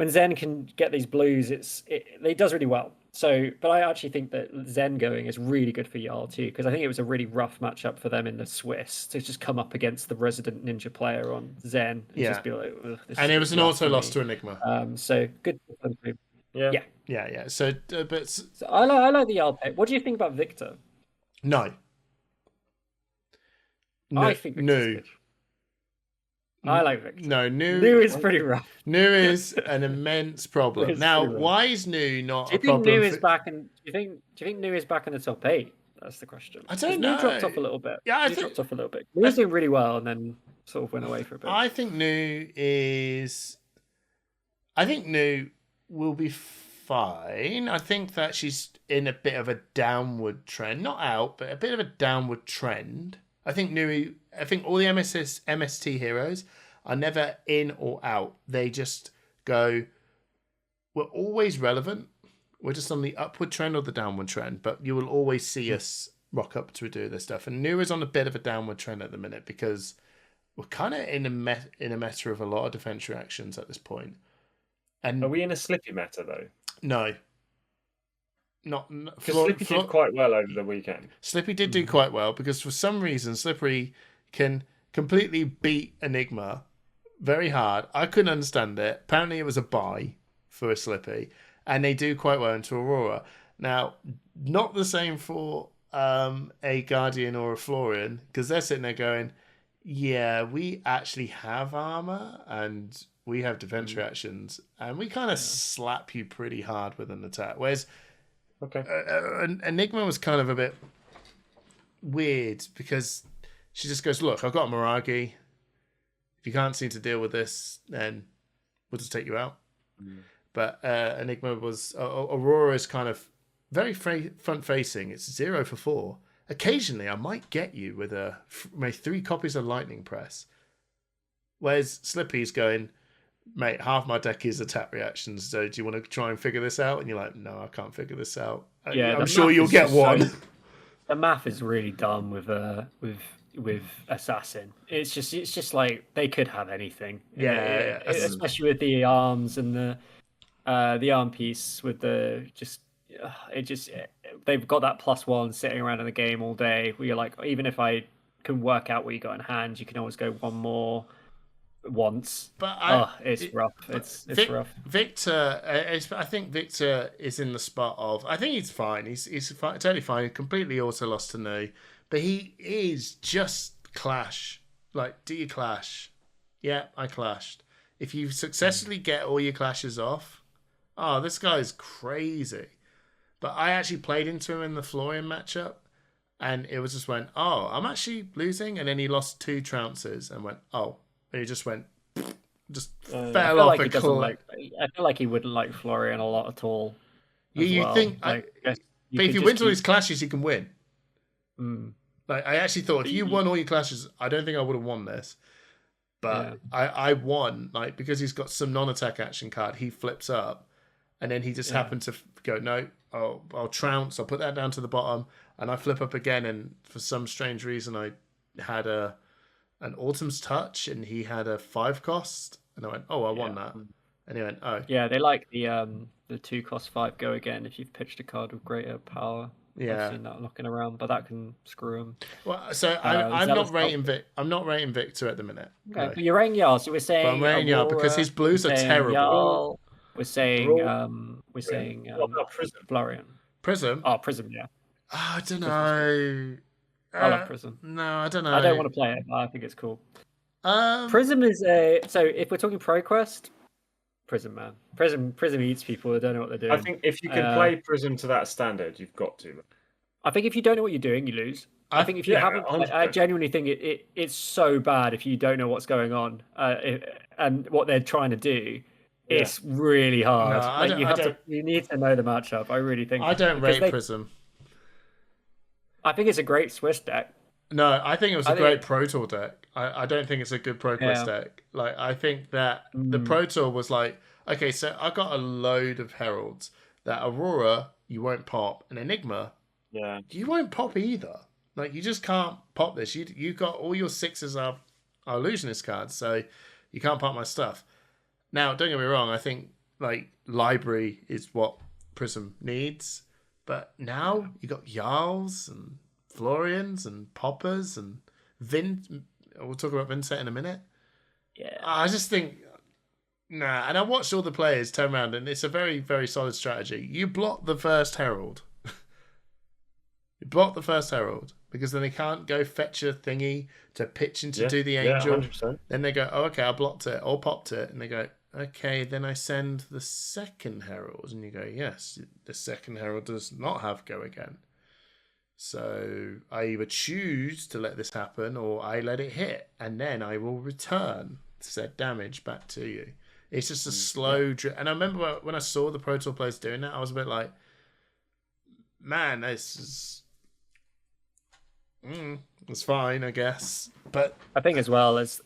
Zen can get these blues, it does really well. So, but I actually think that Zen going is really good for Jarl too, because I think it was a really rough matchup for them in the Swiss to just come up against the resident ninja player on Zen and just be like, and it was an auto loss to Enigma. So good. Yeah. So I like the Jarl pick. What do you think about Victor? No. I think Victor's good. I like Victor. No, New is pretty rough. New is an immense problem. Now, why is New not a problem? Do you think New is back in the top 8? That's the question. I don't know. New dropped off a little bit. Yeah, I think dropped off a little bit. He was doing really well and then sort of went away for a bit. I think New will be fine. I think that she's in a bit of a downward trend. Not out, but a bit of a downward trend. I think all the MST heroes are never in or out. They just go, we're always relevant. We're just on the upward trend or the downward trend, but you will always see us rock up to do this stuff. And New is on a bit of a downward trend at the minute because we're kind of in a meta of a lot of defense reactions at this point. And are we in a Slippy meta though? No. Not Slippy did quite well over the weekend. Slippy did do quite well because for some reason Slippery can completely beat Enigma very hard. I couldn't understand it. Apparently it was a buy for a Slippy, and they do quite well into Aurora. Now, not the same for a Guardian or a Florian because they're sitting there going, yeah, we actually have armor and we have defense reactions, and we kind of slap you pretty hard with an attack. Whereas Enigma was kind of a bit weird because she just goes, look, I've got a Miragi. If you can't seem to deal with this, then we'll just take you out. But Enigma was... Aurora is kind of very front-facing. It's 0 for 4. Occasionally, I might get you with my 3 copies of Lightning Press. Whereas Slippy's going... Mate, half my deck is attack reactions, so do you want to try and figure this out? And you're like, no, I can't figure this out. Yeah, I'm sure you'll get one. The math is really dumb with Assassin. It's just like they could have anything. Yeah. Especially with the arms and the arm piece with they've got that +1 sitting around in the game all day where you're like, even if I can work out what you got in hand, you can always go one more once. But it's rough. It's rough. Victor, I think Victor is in the spot of. I think he's fine. He's fine, totally fine. Completely auto lost to No, but he is just clash. Like, do you clash? Yeah, I clashed. If you successfully get all your clashes off, this guy's crazy. But I actually played into him in the Florian matchup, and it was just went, I'm actually losing, and then he lost 2 trounces and went, and he just went, fell off a cliff. I feel like he wouldn't like Florian a lot at all. Think, but if he wins all his clashes, he can win. Like, I actually thought if you won all your clashes, I don't think I would have won this. But I won, like, because he's got some non-attack action card. He flips up, and then he just happened to go, no, I'll trounce. I'll put that down to the bottom, and I flip up again. And for some strange reason, I had an Autumn's Touch, and he had a 5 cost, and I went, I won that. And he went, yeah, they like the 2 cost 5 go again if you've pitched a card with greater power. Yeah, I've seen that knocking around, but that can screw him. Well, so I'm not rating I'm not rating Victor at the minute. Okay, no. But you're rating Jarl, so we're saying. But I'm rating Jarl because his blues are terrible. Jarl, we're saying Florian. Prism. Oh, Prism, yeah. I don't know. I love Prism. No, I don't know. I don't want to play it, but I think it's cool. Prism is so if we're talking ProQuest, Prism, man. Prism eats people who don't know what they're doing. I think if you can play Prism to that standard, you've got to. I think if you don't know what you're doing, you lose. I think if you haven't, I genuinely think it's so bad if you don't know what's going on and what they're trying to do. Yeah. It's really hard. No, you need to know the matchup. I really think. I don't rate Prism. I think it's a great Swiss deck. No, I think it was a great Pro Tour deck. I don't think it's a good Pro Quest deck. Like, I think that the Pro Tour was like, okay, so I got a load of Heralds. That Aurora, you won't pop. And Enigma, you won't pop either. Like, you just can't pop this. You got all your 6s are illusionist cards, so you can't pop my stuff. Now, don't get me wrong, I think, like, library is what Prism needs. But now you got Jarls and Florians and Poppers and we'll talk about Vincent in a minute. Yeah. I just think, nah. And I watched all the players turn around, and it's a very, very solid strategy. You block the first Herald. You block the first Herald, because then they can't go fetch a thingy to pitch into do the Angel. 100%. Then they go, oh, okay, I blocked it or popped it. And they go, okay, then I send the second Herald. And you go, yes, the second Herald does not have go again. So I either choose to let this happen or I let it hit, and then I will return said damage back to you. It's just a slow and I remember when I saw the Pro Tour players doing that, I was a bit like, man, this is it's fine, I guess. But I think as well as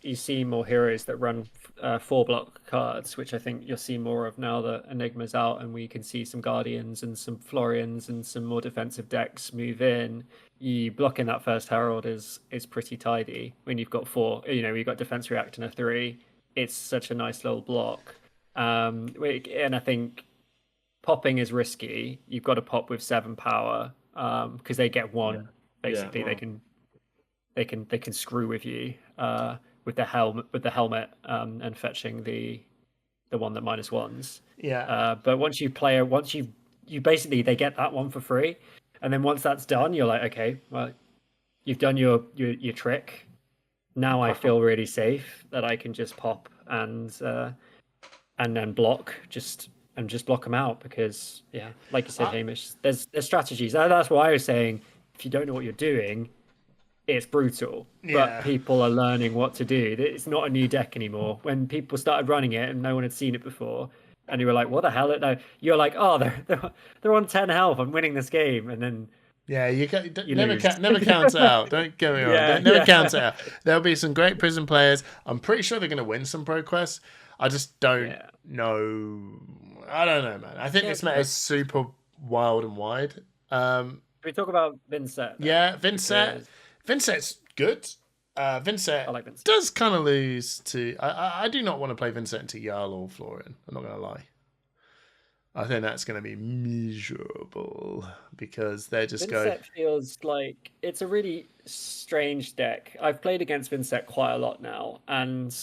you see more heroes that run 4-block cards, which I think you'll see more of now that Enigma's out, and we can see some Guardians and some Florians and some more defensive decks move in. You blocking that first Herald is pretty tidy when you've got 4. You know, you've got defense react and a 3. It's such a nice little block. And I think popping is risky. You've got to pop with 7 power because they get 1. Yeah. Basically, they can screw with you with the helmet and fetching the one that -1s. Yeah. But once you basically they get that one for free, and then once that's done, you're like, okay, well, you've done your trick. Now I feel really safe that I can just pop and then block just block them out, because like you said, Hamish, there's strategies. That's why I was saying, if you don't know what you're doing, it's brutal. But people are learning what to do. It's not a new deck anymore. When people started running it and no one had seen it before, and you were like, what the hell? No, you're like, oh, they're on 10 health. I'm winning this game. And then you never count it out. Don't get me wrong. Never count it out. There'll be some great Prison players. I'm pretty sure they're going to win some Pro Quests. I just don't know. I don't know, man. I think this meta is super wild and wide. Can we talk about Vincent? Yeah, Vincent. Vincent's good. Vincent, I like Vincent. Does kind of lose to... I do not want to play Vincent into Jarl or Florian. I'm not going to lie. I think that's going to be miserable, because they're just Vincent feels like it's a really strange deck. I've played against Vincent quite a lot now, and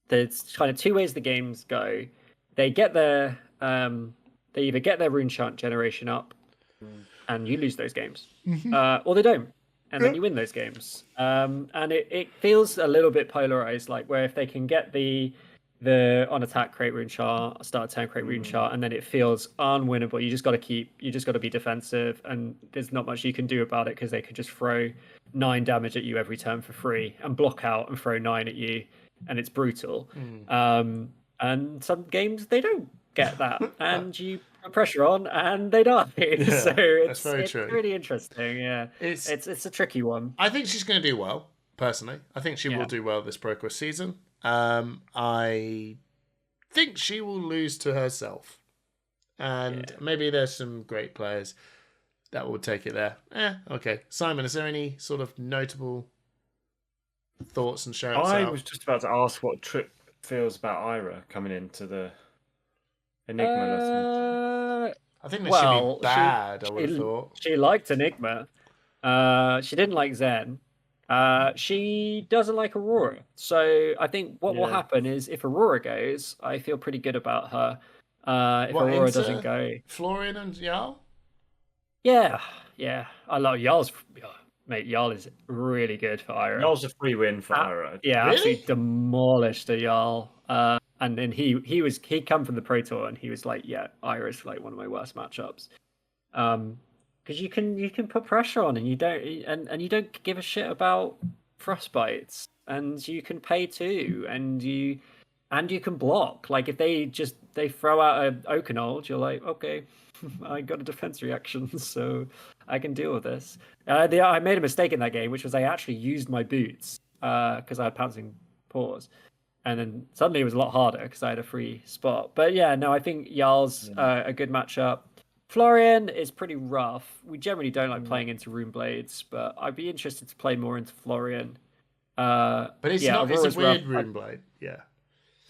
there's kind of 2 ways the games go. They get their... they either get their rune chant generation up, and you lose those games, or they don't, and then you win those games. And it feels a little bit polarized, like where if they can get the on attack create rune chart, start turn create rune chart, and then it feels unwinnable. You just got to be defensive, and there's not much you can do about it, because they could just throw 9 damage at you every turn for free and block out and throw 9 at you, and it's brutal. And some games they don't get that, and you put pressure on and they die. So it's really interesting. Yeah, it's a tricky one. I think she's going to do well, personally. I think she will do well this Pro Quest season. I think she will lose to herself, and maybe there's some great players that will take it there. Okay. Simon, is there any sort of notable thoughts and shouts out? I was just about to ask what Trip feels about Ira coming into the Enigma lesson. I think this should be bad. I would have thought she liked Enigma. She didn't like Zen. She doesn't like Aurora. So I think what will happen is, if Aurora goes, I feel pretty good about her. If Aurora doesn't go, Florian and Jarl. Yeah. I love Jarl's. Mate, Jarl is really good for Ira. Jarl's a free win for Ira. Yeah, really? absolutely demolished a Jarl. And then he come from the Pro Tour, and he was like, yeah, Ira's like one of my worst matchups. Because you can put pressure on, and you don't give a shit about frostbites, and you can pay too, and you can block. Like if they throw out an Oakenold, you're like, okay, I got a defense reaction, so I can deal with this. I made a mistake in that game, which was I actually used my boots because I had pouncing paws. And then suddenly it was a lot harder because I had a free spot. But yeah, no, I think Jarl's a good matchup. Florian is pretty rough. We generally don't like playing into Rune Blades, but I'd be interested to play more into Florian. But it's not. It's a weird Rune Blade. Yeah.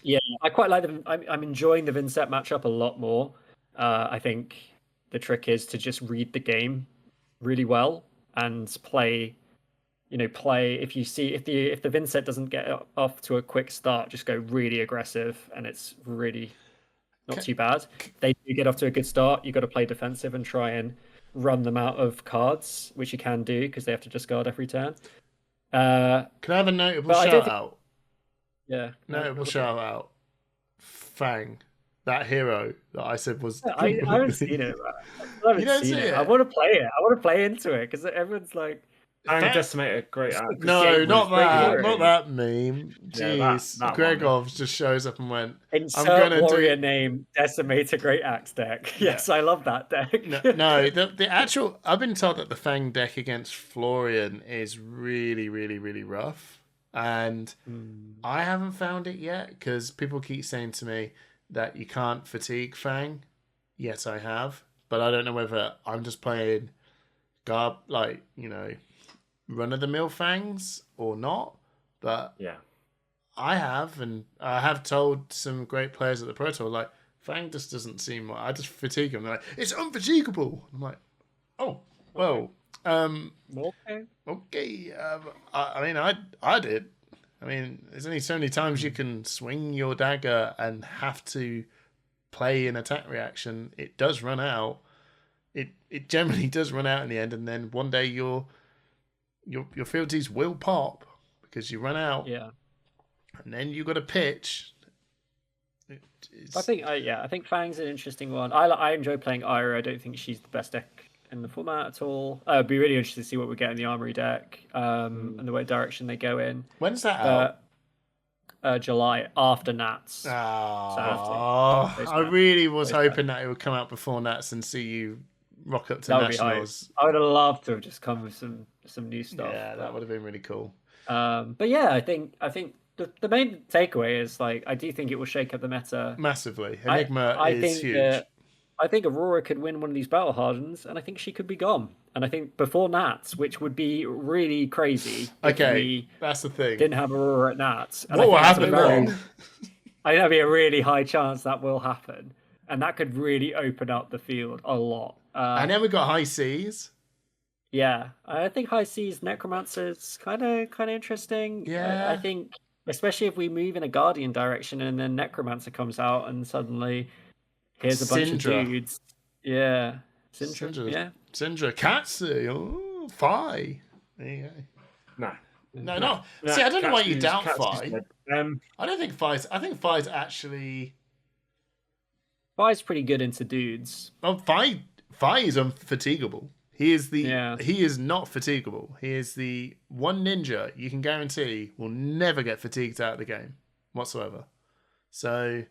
Yeah, I quite like them. I'm enjoying the Vincent matchup a lot more. I think the trick is to just read the game really well and play. If you see if the Vincent doesn't get off to a quick start, just go really aggressive, and it's really not too bad. If they do get off to a good start, you got to play defensive and try and run them out of cards, which you can do because they have to discard every turn. Can I have a notable shout out? Yeah, notable shout out. Fang, that hero that I said was. I haven't seen it. You don't see it. I want to play it. I want to play into it because everyone's like. Decimator, great act. No, not that. Not that meme. Jeez, that Gregov's just shows up and went. Insert I'm gonna warrior name Decimator Great Axe deck. Yes, I love that deck. No, the actual. I've been told that the Fang deck against Florian is really, really, really rough, and I haven't found it yet because people keep saying to me that you can't fatigue Fang. Yes, I have, but I don't know whether I'm just playing run-of-the-mill Fangs or not, but yeah, I have told some great players at the Pro Tour, like, Fang just doesn't seem I just fatigue them. They're like, it's unfatiguable. I'm like, oh, well, okay. I mean, I did. I mean, there's only so many times you can swing your dagger and have to play an attack reaction. It does run out. It generally does run out in the end, and then one day your fealties will pop because you run out. Yeah. And then you got to pitch. I think Fang's an interesting one. I enjoy playing Ira. I don't think she's the best deck in the format at all. I'd be really interested to see what we get in the Armory deck and the way direction they go in. When's that out? July, after Nats. I really was hoping that it would come out before Nats and see you rock up to Nationals. I would have loved to have just come with some new stuff. Yeah, that would have been really cool. But yeah, I think the main takeaway is I do think it will shake up the meta massively. Enigma is huge. I think Aurora could win one of these battle hardens, and I think she could be gone. And I think before Nats, which would be really crazy. Okay, that's the thing. Didn't have Aurora at Nats. What will happen then? I think that'd be a really high chance that will happen, and that could really open up the field a lot. And then we got High Seas. Yeah, I think High Seas Necromancer is kind of interesting. Yeah, I think especially if we move in a Guardian direction and then Necromancer comes out and suddenly here's a bunch of dudes. Yeah, Syndra. Yeah, Syndra, Katsu, Phi. There you go. No. See, I don't know why you doubt Phi. I don't think Phi's. I think Phi's actually. Phi's pretty good into dudes. Oh, Phi is unfatigable. He is not fatigable. He is the one ninja you can guarantee will never get fatigued out of the game whatsoever. So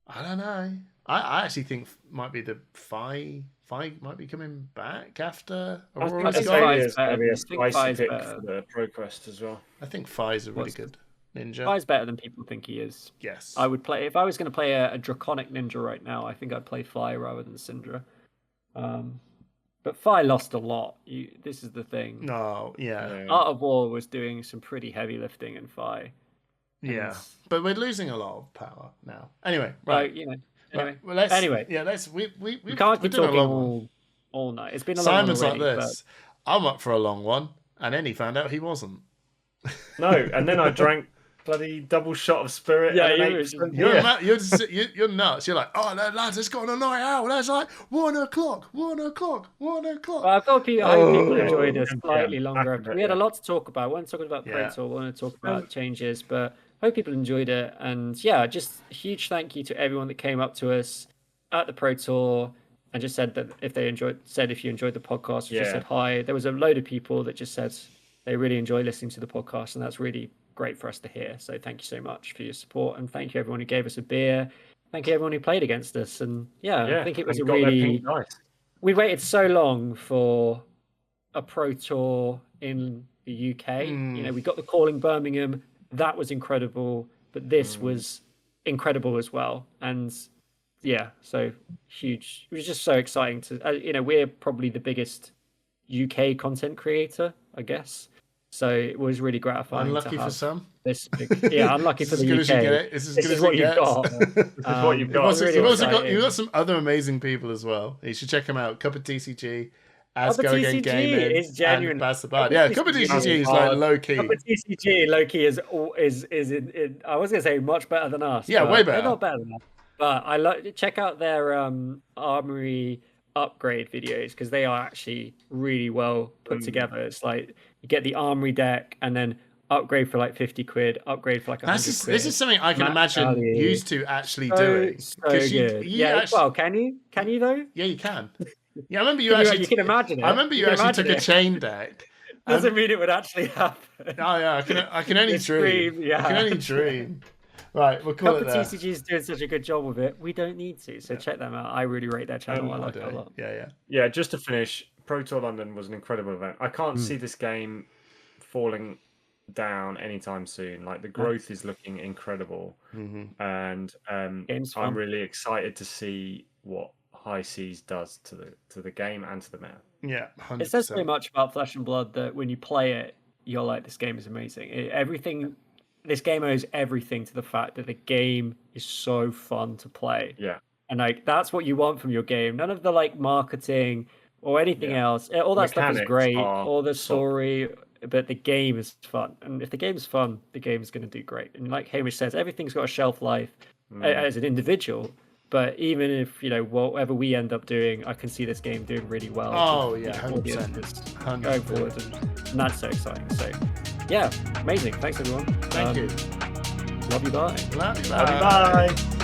I don't know. I actually think might be the Phi might be coming back after Aurora's gone. There's going to be a spicy pick for the ProQuest as well. I think Phi's a really good ninja. Phi's better than people think he is. Yes. I would play if I was going to play a draconic ninja right now. I think I'd play Phi rather than Syndra. But Phi lost a lot. This is the thing. No, yeah. Art of War was doing some pretty heavy lifting in Phi. Yeah, but we're losing a lot of power now. Anyway, right. Anyway, well, let's we can't keep talking all night. It's been a long one already, like this. But... I'm up for a long one, and then he found out he wasn't. No, and then I drank bloody double shot of spirit. Yeah, you're nuts. You're like, oh no, lads, it's got a night out. That's like 1 o'clock. Well, I hope people enjoyed a slightly longer episode. We had a lot to talk about. We weren't talking about Pro Tour. We want to talk about changes, but hope people enjoyed it. And yeah, just a huge thank you to everyone that came up to us at the Pro Tour and just said that if you enjoyed the podcast, or just said hi. There was a load of people that just said they really enjoy listening to the podcast, and that's really great for us to hear. So thank you so much for your support, and thank you everyone who gave us a beer. Thank you everyone who played against us, and I think it was we waited so long for a Pro Tour in the UK. We got the call in Birmingham. That was incredible, but this was incredible as well. And so huge. It was just so exciting to, we're probably the biggest UK content creator, I guess. So it was really gratifying. Unlucky for some. This big, unlucky for the UK. As you get it. This is as what you've got. This is what you've got. You've got some other amazing people as well. You should check them out. Cup of TCG, Asgo Again Gaming, is genuine. And Bass the Bard. Yeah, Cup of TCG is like low key. Cup of TCG low key is I was gonna say much better than us. Yeah, way better. They're not better than us. But I check out their Armory upgrade videos because they are actually really well put together. It's like you get the Armory deck and then upgrade for like 50 quid, upgrade for like 100 quid. This is something I can imagine used to actually doing. So good. Well, can you though? Yeah, you can. Yeah, I remember you actually. You can imagine it. I remember you actually took a chain deck. Doesn't mean it would actually happen. Oh yeah, I can only dream. I can only dream. Right, we'll call it there. TCG is doing such a good job with it. We don't need to, so check them out. I really rate their channel. I like it a lot. Yeah. Just to finish, Pro Tour London was an incredible event. I can't see this game falling down anytime soon. Like the growth is looking incredible, and I'm really excited to see what High Seas does to the game and to the meta. Yeah, 100%. It says so much about Flesh and Blood that when you play it, you're like, this game is amazing. This game owes everything to the fact that the game is so fun to play. Yeah. And like that's what you want from your game. None of the like marketing or anything else. All that stuff is great. All the story, but the game is fun. And if the game's fun, the game's going to do great. And like Hamish says, everything's got a shelf life as an individual. But even if, whatever we end up doing, I can see this game doing really well. Oh, yeah, 100%. Going forward. And that's so exciting. So, yeah, amazing. Thanks, everyone. Thank you. Love you, bye. Love you, bye.